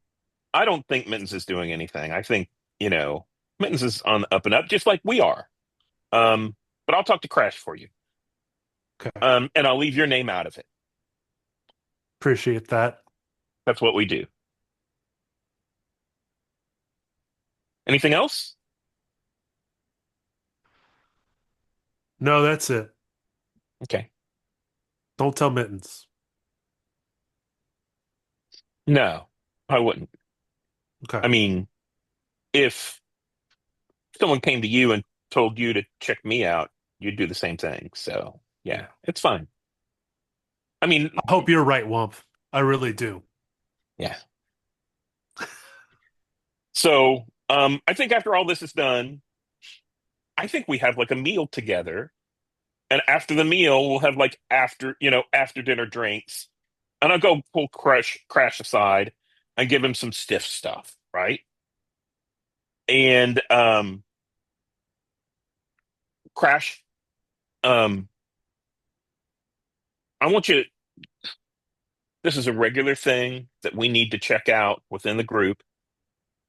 I don't think Mittens is doing anything. I think, Mittens is on the up and up, just like we are. But I'll talk to Crash for you. Okay. And I'll leave your name out of it. Appreciate that. That's what we do. Anything else? No, that's it. Okay. Don't tell Mittens. No, I wouldn't. Okay. I mean, if someone came to you and told you to check me out, you'd do the same thing. So, yeah, Yeah. it's fine. I mean, I hope you're right, Wump. I really do. yeah. So, I think after all this is done, I think we have like a meal together. And after the meal, we'll have like after dinner drinks. And I'll go pull Crash aside and give him some stiff stuff, right? And Crash, um, I want you this is a regular thing that we need to check out within the group.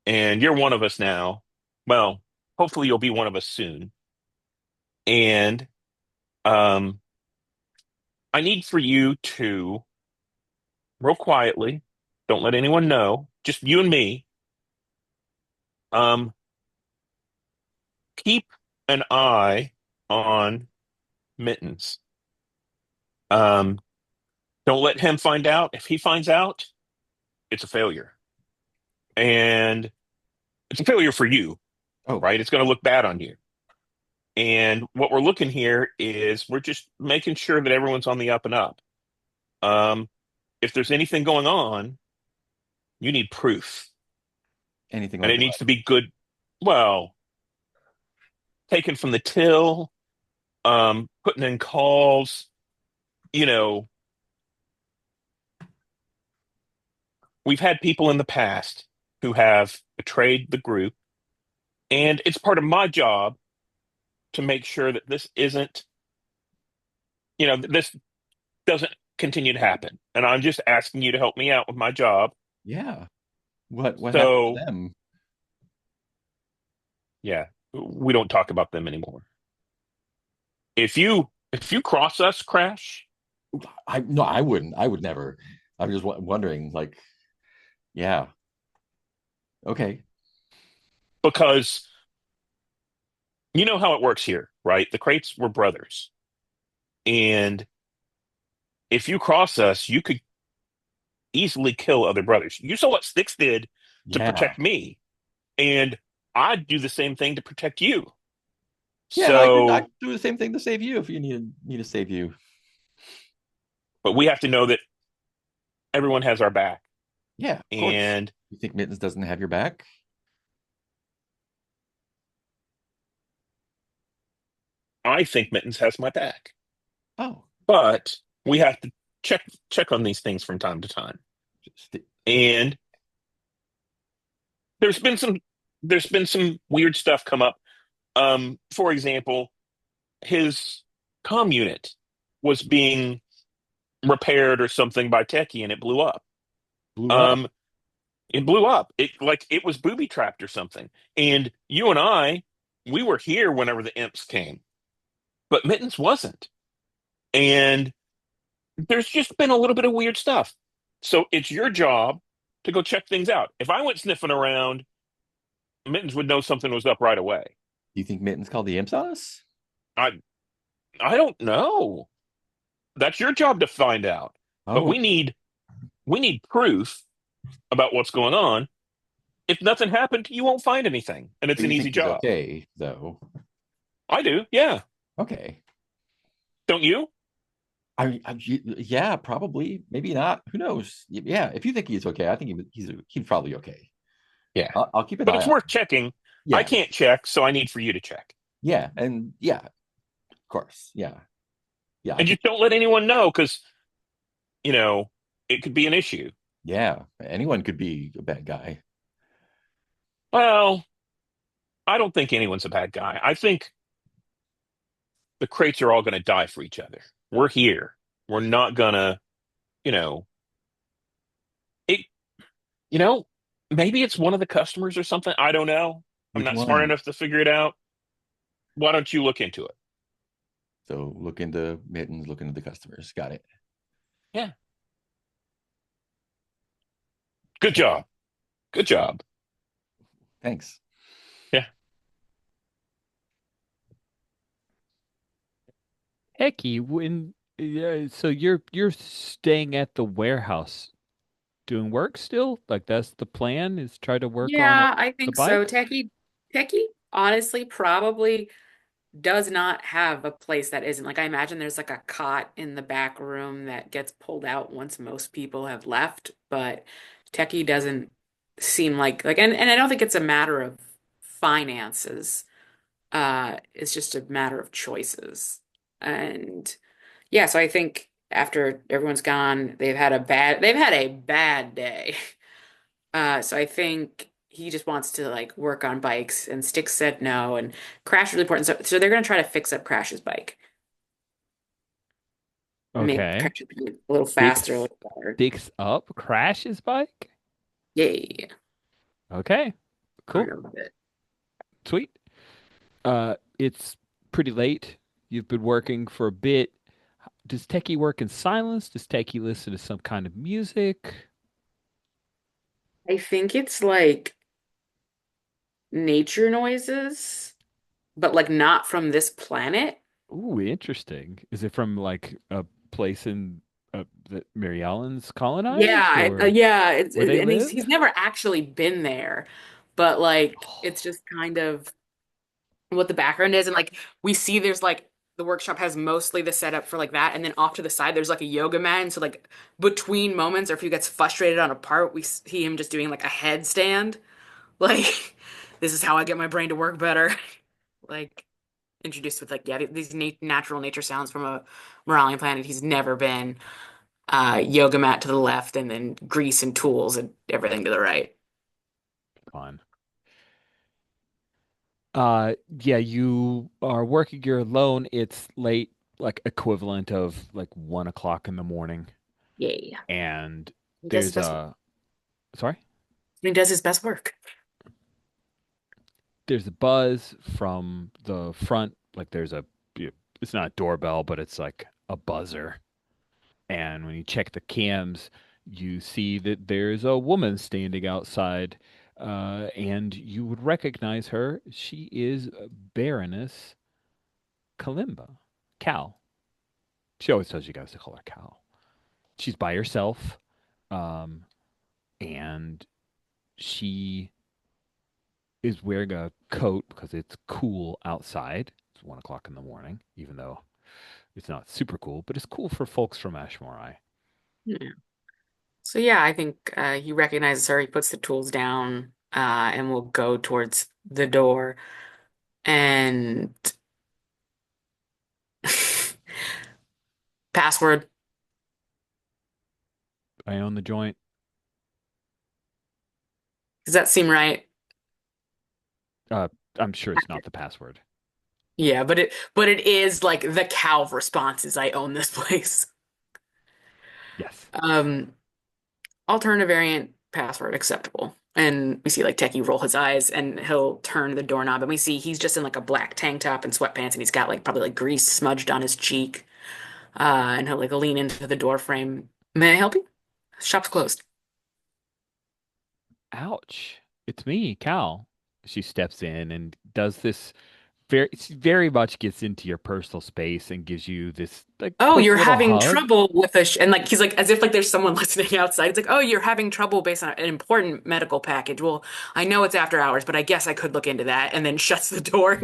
And you're one of us now. Well, hopefully you'll be one of us soon. And um, I need for you to, real quietly, don't let anyone know, just you and me, um, keep an eye on Mittens. Um, don't let him find out. If he finds out, it's a failure. And it's a failure for you, Oh, right? It's going to look bad on you. And what we're looking here is we're just making sure that everyone's on the up and up. Um, if there's anything going on, you need proof. anything And like it needs what? to be good, well, taken from the till, putting in calls, you know, we've had people in the past who have betrayed the group, and it's part of my job to make sure that this isn't, this doesn't continue to happen. And I'm just asking you to help me out with my job. Yeah. What happened to So, them? yeah, we don't talk about them anymore. If you cross us, Crash, I no, I wouldn't. I would never. I'm just wondering, like, yeah. Okay. because you know how it works here, right? The crates were brothers. And if you cross us, you could easily kill other brothers. You saw what Styx did to Yeah. protect me, and I'd do the same thing to protect you. Yeah, and I So, could do the same thing to save you if you need to save you. but we have to know that everyone has our back. Yeah, of course. And You think Mittens doesn't have your back? I think Mittens has my back. Oh, But we have to check on these things from time to time. st- And there's been some there's been some weird stuff come up. For example, his comm unit was being repaired or something by Techie and it blew up. blew up. Um, it blew up. It like it was booby trapped or something. And you and I, we were here whenever the imps came, but Mittens wasn't. And there's just been a little bit of weird stuff. So it's your job to go check things out. If I went sniffing around, Mittens would know something was up right away. Do you think Mittens called the imps on us? I I don't know. That's your job to find out. But Oh, we need proof about what's going on. If nothing happened, you won't find anything, and it's but an you easy think he's job. okay, though. I do, yeah. Okay. Don't you? Yeah, probably. Maybe not. Who knows? Yeah, if you think he's okay, I think he's probably okay. Yeah. I'll keep an But eye it's on. worth checking. I Yeah, can't check, so I need for you to check. yeah, and yeah, of course. Yeah, yeah. I And think. just don't let anyone know because, you know, it could be an issue. Yeah, anyone could be a bad guy. Well, I don't think anyone's a bad guy. I think the crates are all going to die for each other. We're here. We're not gonna, you know, it, you know, maybe it's one of the customers or something. I don't know. I'm Which not smart one? enough to figure it out. Why don't you look into it? So look into Mittens, look into the customers. Got it. Yeah. Good job. Good job. Thanks. Yeah. Hecky, when so you're staying at the warehouse doing work still? Like that's the plan is try to work on Yeah, I the think so. bikes? Techie honestly probably does not have a place that isn't. Like I imagine there's like a cot in the back room that gets pulled out once most people have left, but Techie doesn't seem like and I don't think it's a matter of finances. It's just a matter of choices. And yeah, so I think after everyone's gone, they've had a bad day. So I think he just wants to like work on bikes, and Styx said no, and Crash is really important. So they're gonna try to fix up Crash's bike, make Okay. Crash be a little faster, a Sticks little better. sticks up Crash's bike? Yay! Okay. I Cool. love it. Sweet. It's pretty late. You've been working for a bit. Does Techie work in silence? Does Techie listen to some kind of music? I think it's like nature noises. but like not from this planet. Ooh, interesting. Is it from like a place in that Mary Ellen's colonized Yeah, or yeah, where they and live? he's never actually been there, but like it's just kind of what the background is, and like we see there's like the workshop has mostly the setup for like that, and then off to the side there's like a yoga mat, and so like between moments or if he gets frustrated on a part, we see him just doing like a headstand, like this is how I get my brain to work better, like introduced with like yeah these natural nature sounds from a Moralian planet he's never been, yoga mat to the left, and then grease and tools and everything to the right. Fun. Yeah, you are working, you're alone. It's late, like equivalent of like 1 o'clock in the morning. Yeah, And he does his there's best work. sorry, He does his best work. there's a buzz from the front. Like it's not a doorbell, but it's like a buzzer. And when you check the cams, you see that there's a woman standing outside, and you would recognize her. She is Baroness Kalimba. Cal. She always tells you guys to call her Cal. She's by herself, um, and she is wearing a coat because it's cool outside. It's 1 o'clock in the morning, even though it's not super cool, but it's cool for folks from Ashmorai. Yeah. So yeah, I think he recognizes her. He puts the tools down, and will go towards the door. And password. I own the joint. Does that seem right? Uh, I'm sure it's not the password. Yeah, but it is like the cow response is I own this place. Yes. Um, Alternative variant password acceptable. And we see like Techie roll his eyes and he'll turn the doorknob and we see he's just in like a black tank top and sweatpants and he's got like probably like grease smudged on his cheek. And he'll like lean into the door frame. May I help you? Shop's closed. Ouch. It's me, Cal. She steps in and does this very much gets into your personal space and gives you this like Oh, quick you're little having hug. trouble with a sh and like he's like as if like there's someone listening outside. It's like, oh, you're having trouble based on an important medical package. Well, I know it's after hours, but I guess I could look into that, and then shuts the door.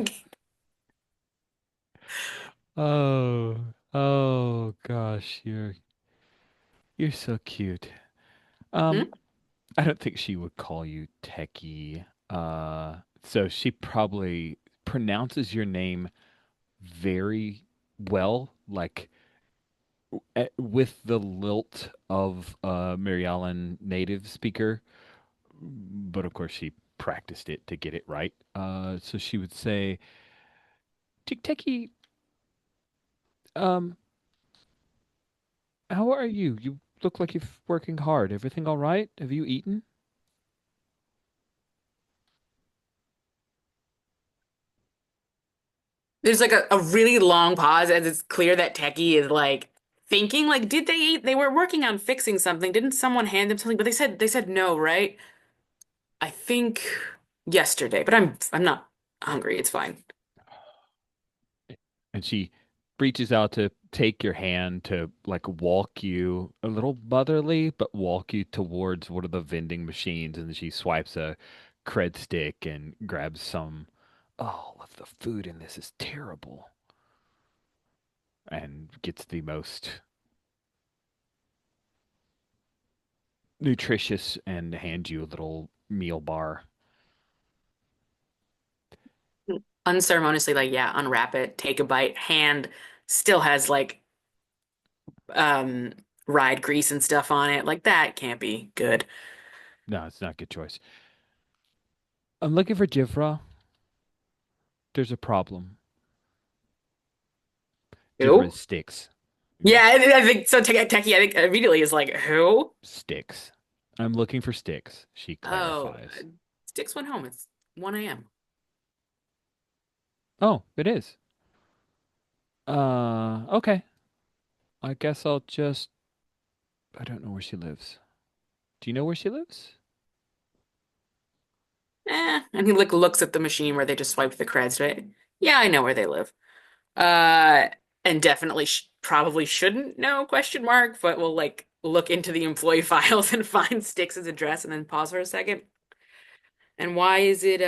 Oh, oh gosh, you're so cute. Um, Hmm? I don't think she would call you techie. So she probably pronounces your name very well, like with the lilt of a Mary Ellen native speaker. But of course, she practiced it to get it right. So she would say, Techie, um, how are you? You look like you're working hard. Everything all right? Have you eaten? There's like a really long pause as it's clear that Techie is like thinking like, did they eat? They were working on fixing something. Didn't someone hand them something? But they said no, right? I think yesterday, but I'm not hungry. It's fine. And she reaches out to take your hand to like walk you a little motherly, but walk you towards one of the vending machines. And she swipes a cred stick and grabs some. Oh, the food in this is terrible. And gets the most nutritious and hands you a little meal bar. Unceremoniously, like, yeah, unwrap it, take a bite. Hand still has like um ride grease and stuff on it. Like that can't be good. No, it's not a good choice. I'm looking for Jivra. There's a problem. Jivra is Who? sticks. Yeah, Yeah, I think so. Techie, I think immediately is like, who? sticks. I'm looking for sticks, she Oh, clarifies. Sticks went home. It's 1 a.m. Oh, it is. Okay. I guess I'll just. I don't know where she lives. Do you know where she lives? And he like looks at the machine where they just swiped the creds, right? Yeah, I know where they live. Uh, and definitely sh probably shouldn't know, question mark, but we'll like look into the employee files and find Styx's address and then pause for a second. And why is it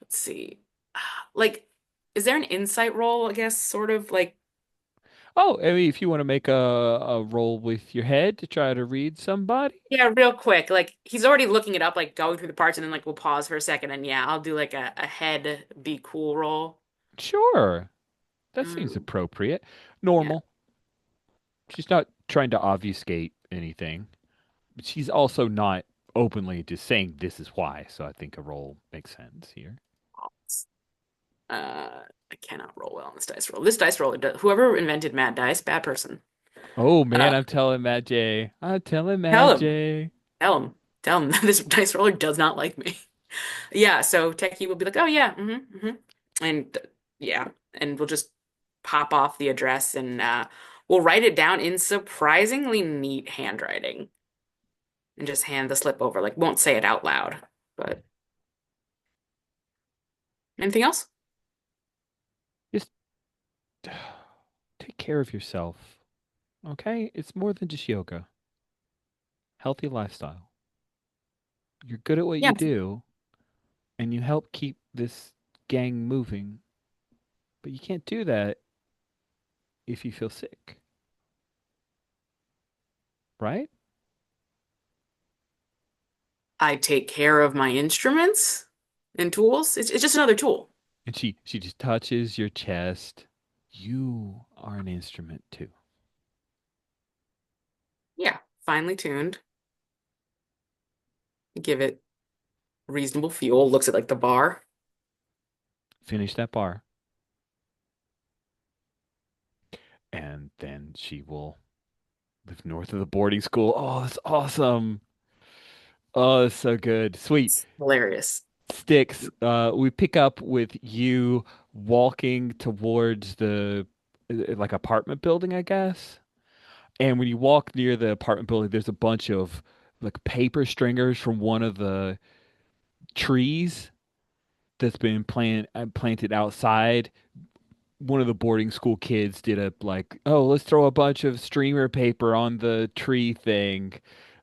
let's see. Like, is there an insight roll, I guess, sort of like Oh, I mean, if you want to make a roll with your head to try to read somebody, yeah, real quick. Like he's already looking it up, like going through the parts, and then like we'll pause for a second and yeah, I'll do like a head be cool roll. sure, that seems Mm, appropriate. yeah. Normal. She's not trying to obfuscate anything. But she's also not openly just saying this is why. So I think a roll makes sense here. I cannot roll well on this dice roll. This dice roll, whoever invented Mad Dice, bad person. Oh man, Uh, I'm telling Matt J. I'm telling tell Matt him, J. tell him this dice roller does not like me. Yeah, so Techie will be like, oh yeah, and yeah, and we'll just pop off the address and we'll write it down in surprisingly neat handwriting and just hand the slip over. Like, won't say it out loud, but anything else? Just take care of yourself. Okay? It's more than just yoga. Healthy lifestyle. You're good at what Yeah, you do, and you help keep this gang moving. But you can't do that if you feel sick, right? I take care of my instruments and tools. It's just another tool. And she just touches your chest. You are an instrument too. Yeah, finely tuned. Give it reasonable fuel. Looks at like the bar. Finish that bar, and then she will live north of the boarding school. Oh, that's awesome. Oh, that's so good. Sweet. It's hilarious. Sticks. We pick up with you walking towards the like apartment building, I guess. And when you walk near the apartment building, there's a bunch of like paper stringers from one of the trees that's been planted outside. One of the boarding school kids did a like, oh, let's throw a bunch of streamer paper on the tree thing.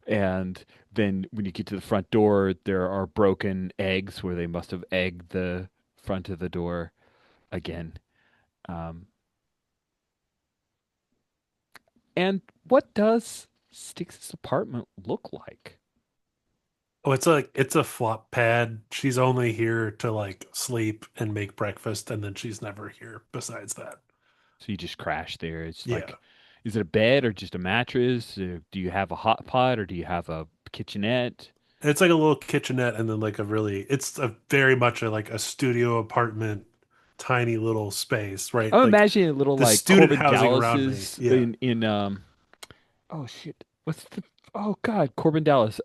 And then when you get to the front door, there are broken eggs where they must have egged the front of the door again. Um, and what does Styx's apartment look like? Oh, it's a flop pad. She's only here to like sleep and make breakfast, and then she's never here besides that. So you just crash there. It's Yeah. like, is it a bed or just a mattress? Do you have a hot pot or do you have a kitchenette? And it's like a little kitchenette and then like a really it's a very much a like a studio apartment, tiny little space, right? I'm Like imagining a little the like student Corbin housing around me. Dallas's Yeah. in oh shit, what's the oh god, Corbin Dallas,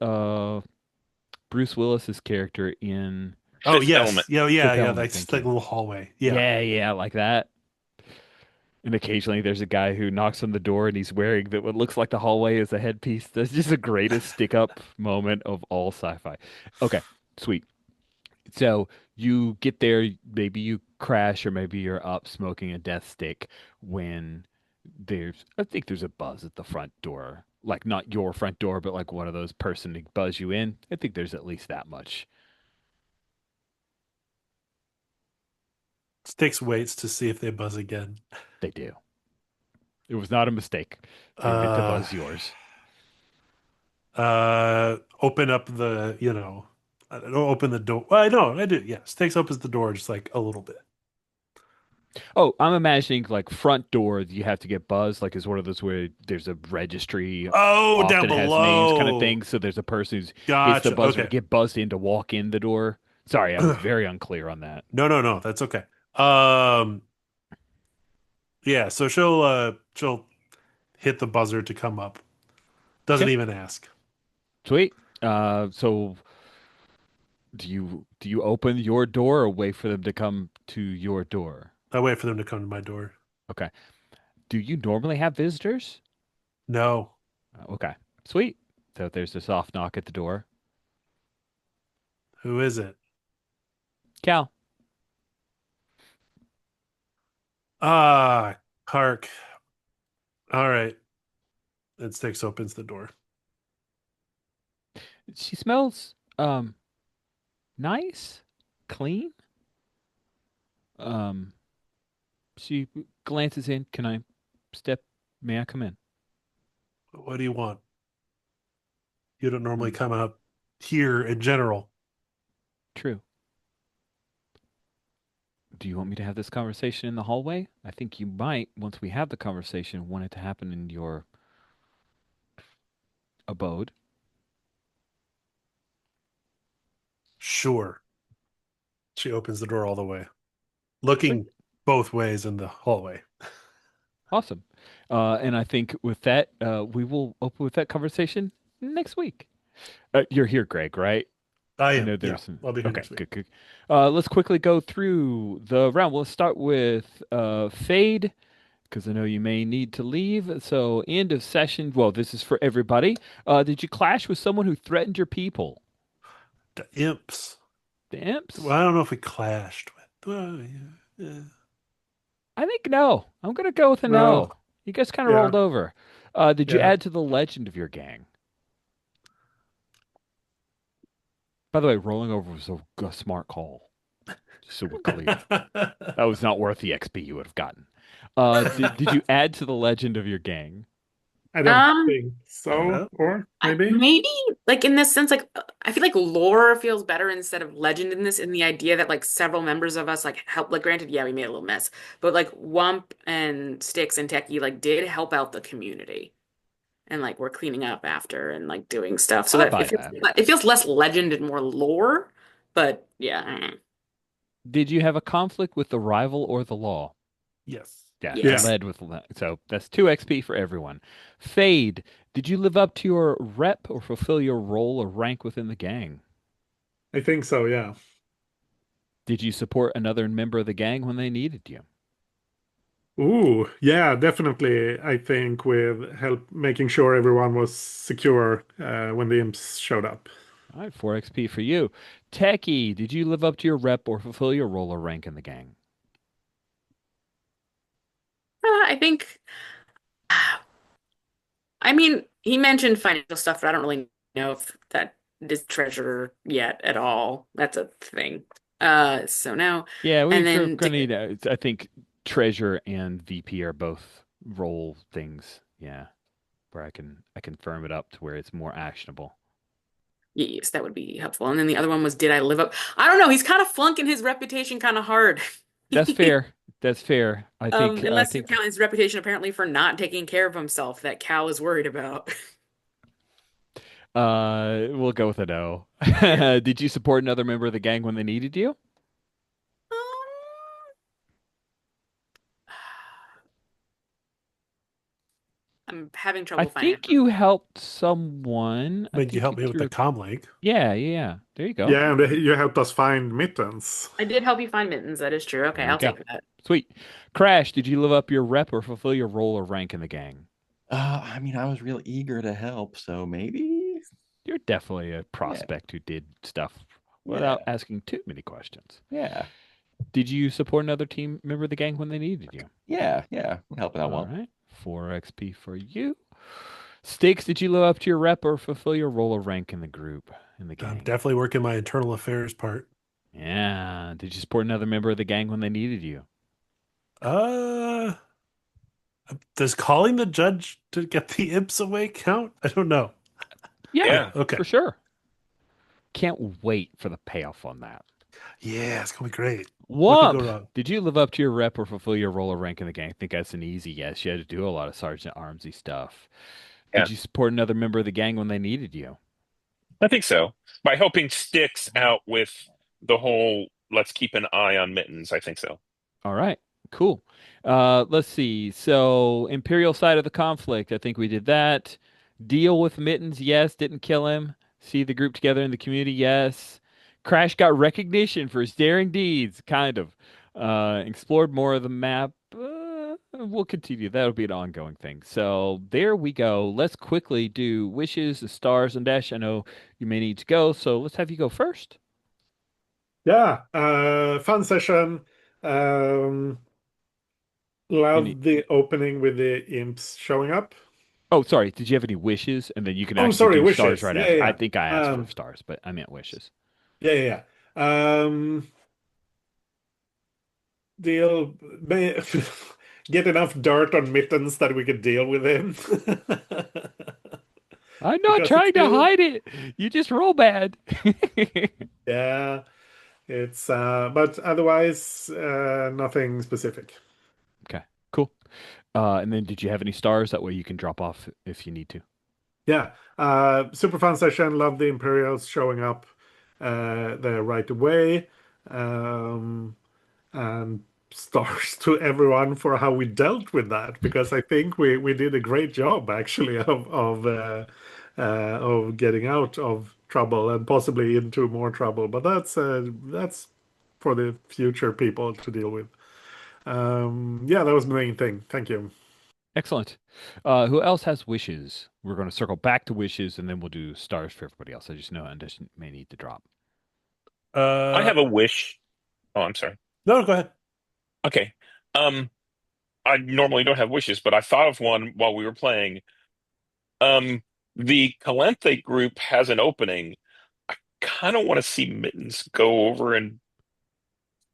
Bruce Willis's character in Oh Fifth yes. Element. Yeah, Fifth yeah. Element. That's Thank like you. a little hallway. Yeah. Yeah, like that. And occasionally there's a guy who knocks on the door and he's wearing that what looks like the hallway is a headpiece. That's just the greatest stick up moment of all sci-fi. Okay, sweet. So you get there, maybe you crash, or maybe you're up smoking a death stick when I think there's a buzz at the front door. Like not your front door, but like one of those person to buzz you in. I think there's at least that much. Sticks waits to see if they buzz again. They do. It was not a mistake. They meant to Uh buzz yours. Open up the, I don't open the door. Well, I know, I do. Yeah. Sticks opens the door just like a little bit. Oh, I'm imagining like front door, you have to get buzzed, like is one of those where there's a registry, Oh, down often has names kind of below. thing. So there's a person who hits the Gotcha. buzzer to Okay. get buzzed in to walk in the door. Sorry, I was very unclear on that. No, no, no. That's okay. Um, yeah, so she'll hit the buzzer to come up. Doesn't Okay, even ask. sweet. So do you open your door or wait for them to come to your door? I wait for them to come to my door. Okay. Do you normally have visitors? No. Okay, sweet. So there's a soft knock at the door. Who is it? Cal, Ah, Hark. All right. And Sticks opens the door. She smells nice, clean. Um, she glances in. Can I step? May I come in? What do you want? You don't normally Mm, come out here in general. true. Do you want me to have this conversation in the hallway? I think you might, once we have the conversation, want it to happen in your abode. Sure. She opens the door all the way, Sweet. looking both ways in the hallway. Awesome. And I think with that, we will open with that conversation next week. You're here, Greg, right? I I am. know Yeah. there's some. I'll be here Okay, next week. good, good. Let's quickly go through the round. We'll start with Fade, because I know you may need to leave. So, end of session. Well, this is for everybody. Did you clash with someone who threatened your people? The imps. The Well, imps? I don't know if we clashed with. Well, yeah, yeah. I think no. I'm gonna go with a No. no. You guys kind of Yeah. rolled over. Did you Yeah. add to the legend of your gang? By the way, rolling over was a smart call. Just so we're clear. That was not worth the XP you would have gotten. Did you add to the legend of your gang? I don't Um, think so. Oh, Or maybe. maybe like in this sense, like I feel like lore feels better instead of legend in this, in the idea that like several members of us like help. Like, granted, yeah, we made a little mess, but like Wump and Sticks and Techie like did help out the community, and like we're cleaning up after and like doing stuff, so I'll that buy that. it feels less legend and more lore. But yeah, Did you have a conflict with the rival or the law? yes. Yeah, you Yeah. yes. led with so that's 2 XP for everyone. Fade, did you live up to your rep or fulfill your role or rank within the gang? I think so. Yeah. Did you support another member of the gang when they needed you? Ooh, yeah, definitely. I think with help making sure everyone was secure when the imps showed up. All right, 4 XP for you. Techie, did you live up to your rep or fulfill your role or rank in the gang? I think. I mean, he mentioned financial stuff, but I don't really know if that is treasurer yet at all. That's a thing. So no. Yeah, And we're then gonna need. I think treasure and VP are both role things. Yeah, where I can firm it up to where it's more actionable. yes, that would be helpful. And then the other one was, did I live up? I don't know. He's kind of flunking his reputation kind of hard. That's fair. That's fair. I think. I Unless you think. count his reputation apparently for not taking care of himself that Cal is worried about. We'll go with a no. Yeah. Did you support another member of the gang when they needed you? I'm having I trouble finding think you helped someone. I I mean, you think helped you me with the threw. comm link. Yeah, yeah, yeah. There you go. Yeah, and you helped us find mittens. I did help you find mittens. That is true. Okay, There you I'll go. take that. Sweet. Crash, did you live up your rep or fulfill your role or rank in the gang? I mean, I was real eager to help, so maybe. You're definitely a Yeah, prospect who did stuff without yeah, asking too many questions. yeah, Did you support another team member of the gang when they needed you? yeah. Helping out All well. right. 4 XP for you. Stakes, did you live up to your rep or fulfill your role or rank in the group, in the I'm gang? definitely working my internal affairs part. Yeah. Did you support another member of the gang when they needed you? Uh, does calling the judge to get the imps away count? I don't know. Yeah, Yeah. Yeah. Okay. for sure. Can't wait for the payoff on that. Yeah, it's gonna be great. What could go Wump, wrong? did you live up to your rep or fulfill your role or rank in the gang? I think that's an easy yes. You had to do a lot of Sergeant Armsy stuff. Yeah. Did you support another member of the gang when they needed you? I think so. By helping Sticks out with the whole let's keep an eye on Mittens, I think so. All right, cool. Let's see. So, Imperial side of the conflict, I think we did that. Deal with Mittens, yes. Didn't kill him. See the group together in the community, yes. Crash got recognition for his daring deeds, kind of. Explored more of the map. We'll continue. That'll be an ongoing thing. So, there we go. Let's quickly do wishes, the stars, and dash. I know you may need to go, so let's have you go first. Yeah, fun session. Um, Any? Love the opening with the imps showing up. Oh, sorry. Did you have any wishes? And then you can Oh, actually sorry, do stars wishes. right Yeah, after. I yeah, think I yeah. asked for stars, but I meant wishes. Yeah, yeah, yeah. Deal may get enough dirt on Mittens that we could deal with him. I'm not Because it's trying to still, hide it. You just roll bad. yeah, it's but otherwise nothing specific. Okay, cool. And then did you have any stars? That way you can drop off if you need to. Yeah, super fun session. Love the Imperials showing up there right away. Um, and stars to everyone for how we dealt with that because I think we did a great job actually of getting out of trouble and possibly into more trouble. But that's for the future people to deal with. Yeah, that was the main thing. Thank you. Excellent. Who else has wishes? We're going to circle back to wishes, and then we'll do stars for everybody else. I just know Andres may need to drop. I Uh, have a wish. Oh, I'm sorry. no, go ahead. Okay. Um, I normally don't have wishes, but I thought of one while we were playing. Um, the Calenthe group has an opening. I kind of want to see Mittens go over and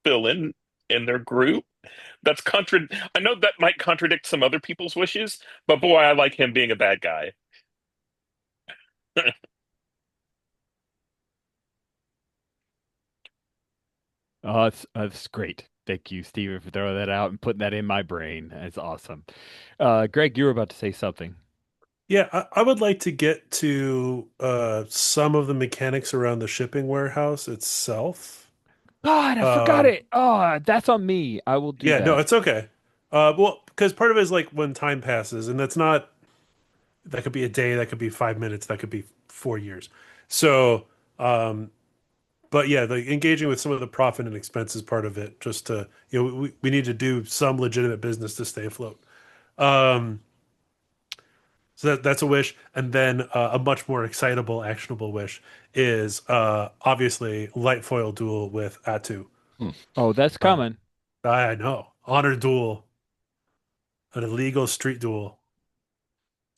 fill in their group. That's contra. I know that might contradict some other people's wishes, but boy, I like him being a bad guy. Oh, that's great. Thank you, Steven, for throwing that out and putting that in my brain. That's awesome. Greg, you were about to say something. Yeah, I would like to get to some of the mechanics around the shipping warehouse itself. God, I forgot Um, it. Oh, that's on me. I will do yeah, no, that. it's okay. Well, because part of it is like when time passes, and that's not that could be a day, that could be 5 minutes, that could be 4 years. So, but yeah, the engaging with some of the profit and expenses part of it, just to we need to do some legitimate business to stay afloat. Um, So that's a wish, and then a much more excitable, actionable wish is obviously light foil duel with Atu. Hmm. Oh, that's Uh, coming. I know honor duel, an illegal street duel.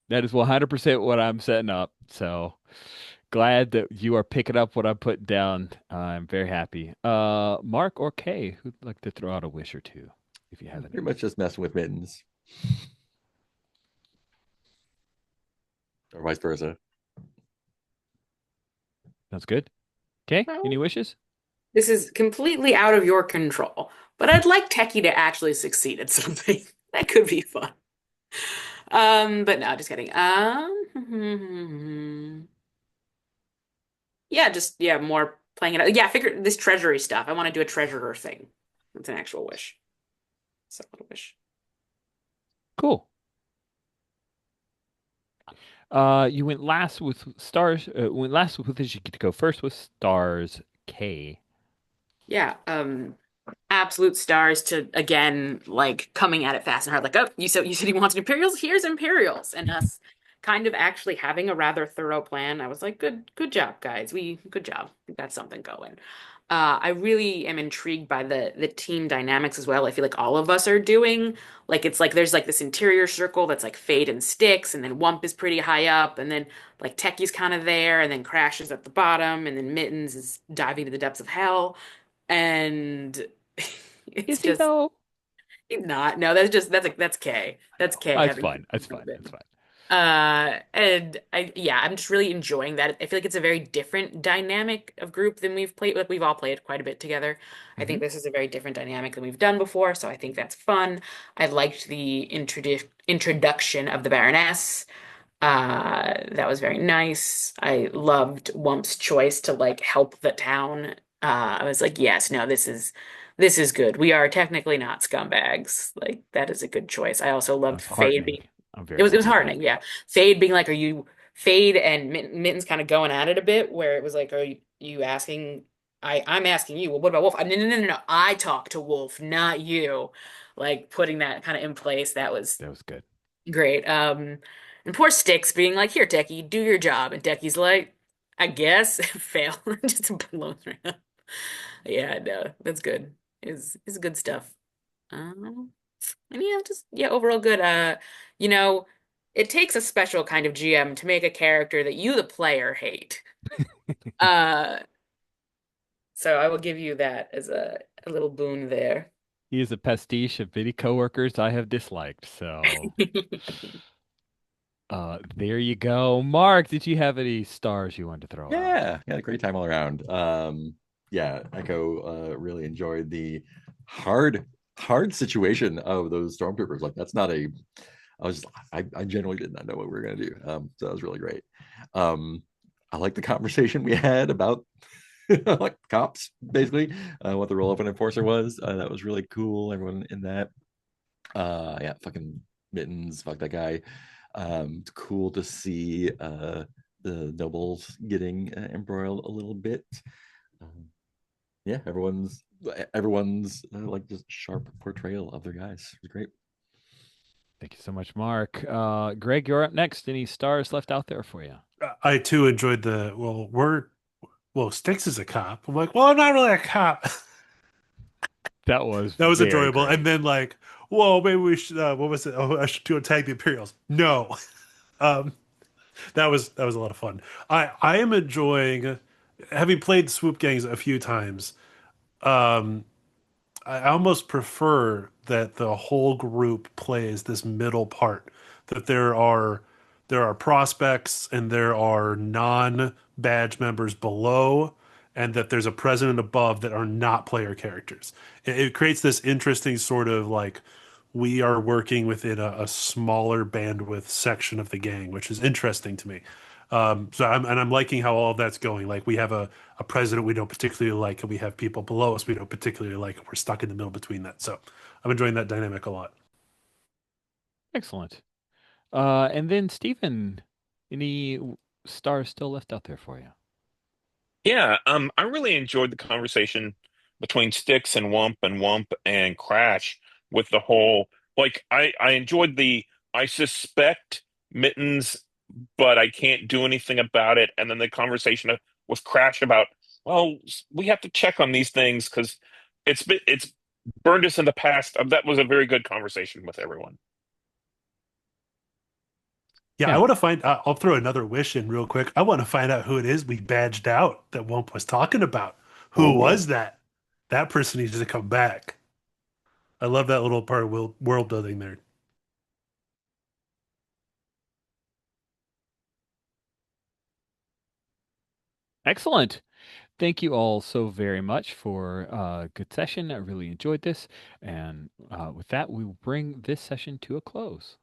That is 100% what I'm setting up. So glad that you are picking up what I'm putting down. I'm very happy. Mark or Kay, who'd like to throw out a wish or two, if you have any? Pretty much just messing with Mittens, or vice versa. Sounds good. Kay, any Well, wishes? this is completely out of your control, but I'd like Techie to actually succeed at something. That could be fun. But no, just kidding. Yeah, just yeah, more playing it out. Yeah, figure this treasury stuff. I want to do a treasurer thing. It's an actual wish. It's a little wish. Cool. You went last with stars. Went last with this. You get to go first with stars. K. Yeah, absolute stars to again like coming at it fast and hard. Like, oh, you said he wants Imperials. Here's Imperials, and us kind of actually having a rather thorough plan. I was like, good job, guys. Good job. We got something going. I really am intrigued by the team dynamics as well. I feel like all of us are doing like it's like there's like this interior circle that's like Fade and Sticks, and then Wump is pretty high up, and then like Techie's kind of there, and then Crash is at the bottom, and then Mittens is diving to the depths of hell, and it's Is he just though? not. No, that's K. That's K That's having fine. That's fun fine. with it. That's fine. And yeah, I'm just really enjoying that. I feel like it's a very different dynamic of group than we've played. Like we've all played quite a bit together. I Hmm. think this is a very different dynamic than we've done before, so I think that's fun. I liked the introduction of the Baroness. That was very nice. I loved Wump's choice to like help the town. I was like, yes, no, this is good. We are technically not scumbags. Like that is a good choice. I also loved That's Fade heartening. being I'm it very was happy with that. hardening, yeah. Fade being like, are you Fade and Mittens kind of going at it a bit, where it was like, are you asking? I'm asking you. Well, what about Wolf? No, no, no, no, no. I talk to Wolf, not you. Like putting that kind of in place, that was That was good. great. And poor Sticks being like, here, Techie, do your job, and Techie's like, I guess, fail, just blows her up. Yeah, no, that's good. Is good stuff. Um, And yeah, just yeah, overall good. You know, it takes a special kind of GM to make a character that you, the player, hate. Uh, so I will give you that as a little boon there. He is a pastiche of many coworkers I have disliked. So, there you go. Mark, did you have any stars you wanted to throw out? Yeah, great time all around. Yeah, Echo really enjoyed the hard, hard situation of those stormtroopers. Like that's not a I was I generally did not know what we were gonna do. So that was really great. I like the conversation we had about like cops, basically, what the role of an enforcer was. That was really cool. Everyone in that. Yeah, fucking Mittens, fuck that guy. It's cool to see the nobles getting embroiled a little bit. Um, yeah, everyone's like just sharp portrayal of their guys. It was great. Thank you so much, Mark. Greg, you're up next. Any stars left out there for you? I too enjoyed the well, Sticks is a cop. I'm like, well, I'm not really a cop. That was That was very enjoyable. And great. then like, whoa, maybe we should. What was it? Oh, I should go tag the Imperials. No, um, that was a lot of fun. I am enjoying having played Swoop Gangs a few times. Um, I almost prefer that the whole group plays this middle part. That there are prospects and there are non-badge members below, and that there's a president above that are not player characters. It creates this interesting sort of like we are working within a smaller bandwidth section of the gang, which is interesting to me. I'm liking how all of that's going. Like we have a president we don't particularly like, and we have people below us we don't particularly like, and we're stuck in the middle between that. So I'm enjoying that dynamic a lot. Excellent. And then Stephen, any stars still left out there for you? Yeah, I really enjoyed the conversation between Sticks and Wump and Crash with the whole I enjoyed the I suspect Mittens, but I can't do anything about it. And then the conversation with Crash about, well, we have to check on these things because it's burned us in the past. That was a very good conversation with everyone. Yeah, I Yeah. want to find. I'll throw another wish in real quick. I want to find out who it is we badged out that Wump was talking about. Who Oh. was that? That person needs to come back. I love that little part of world building there. Excellent. Thank you all so very much for a good session. I really enjoyed this. And with that, we will bring this session to a close.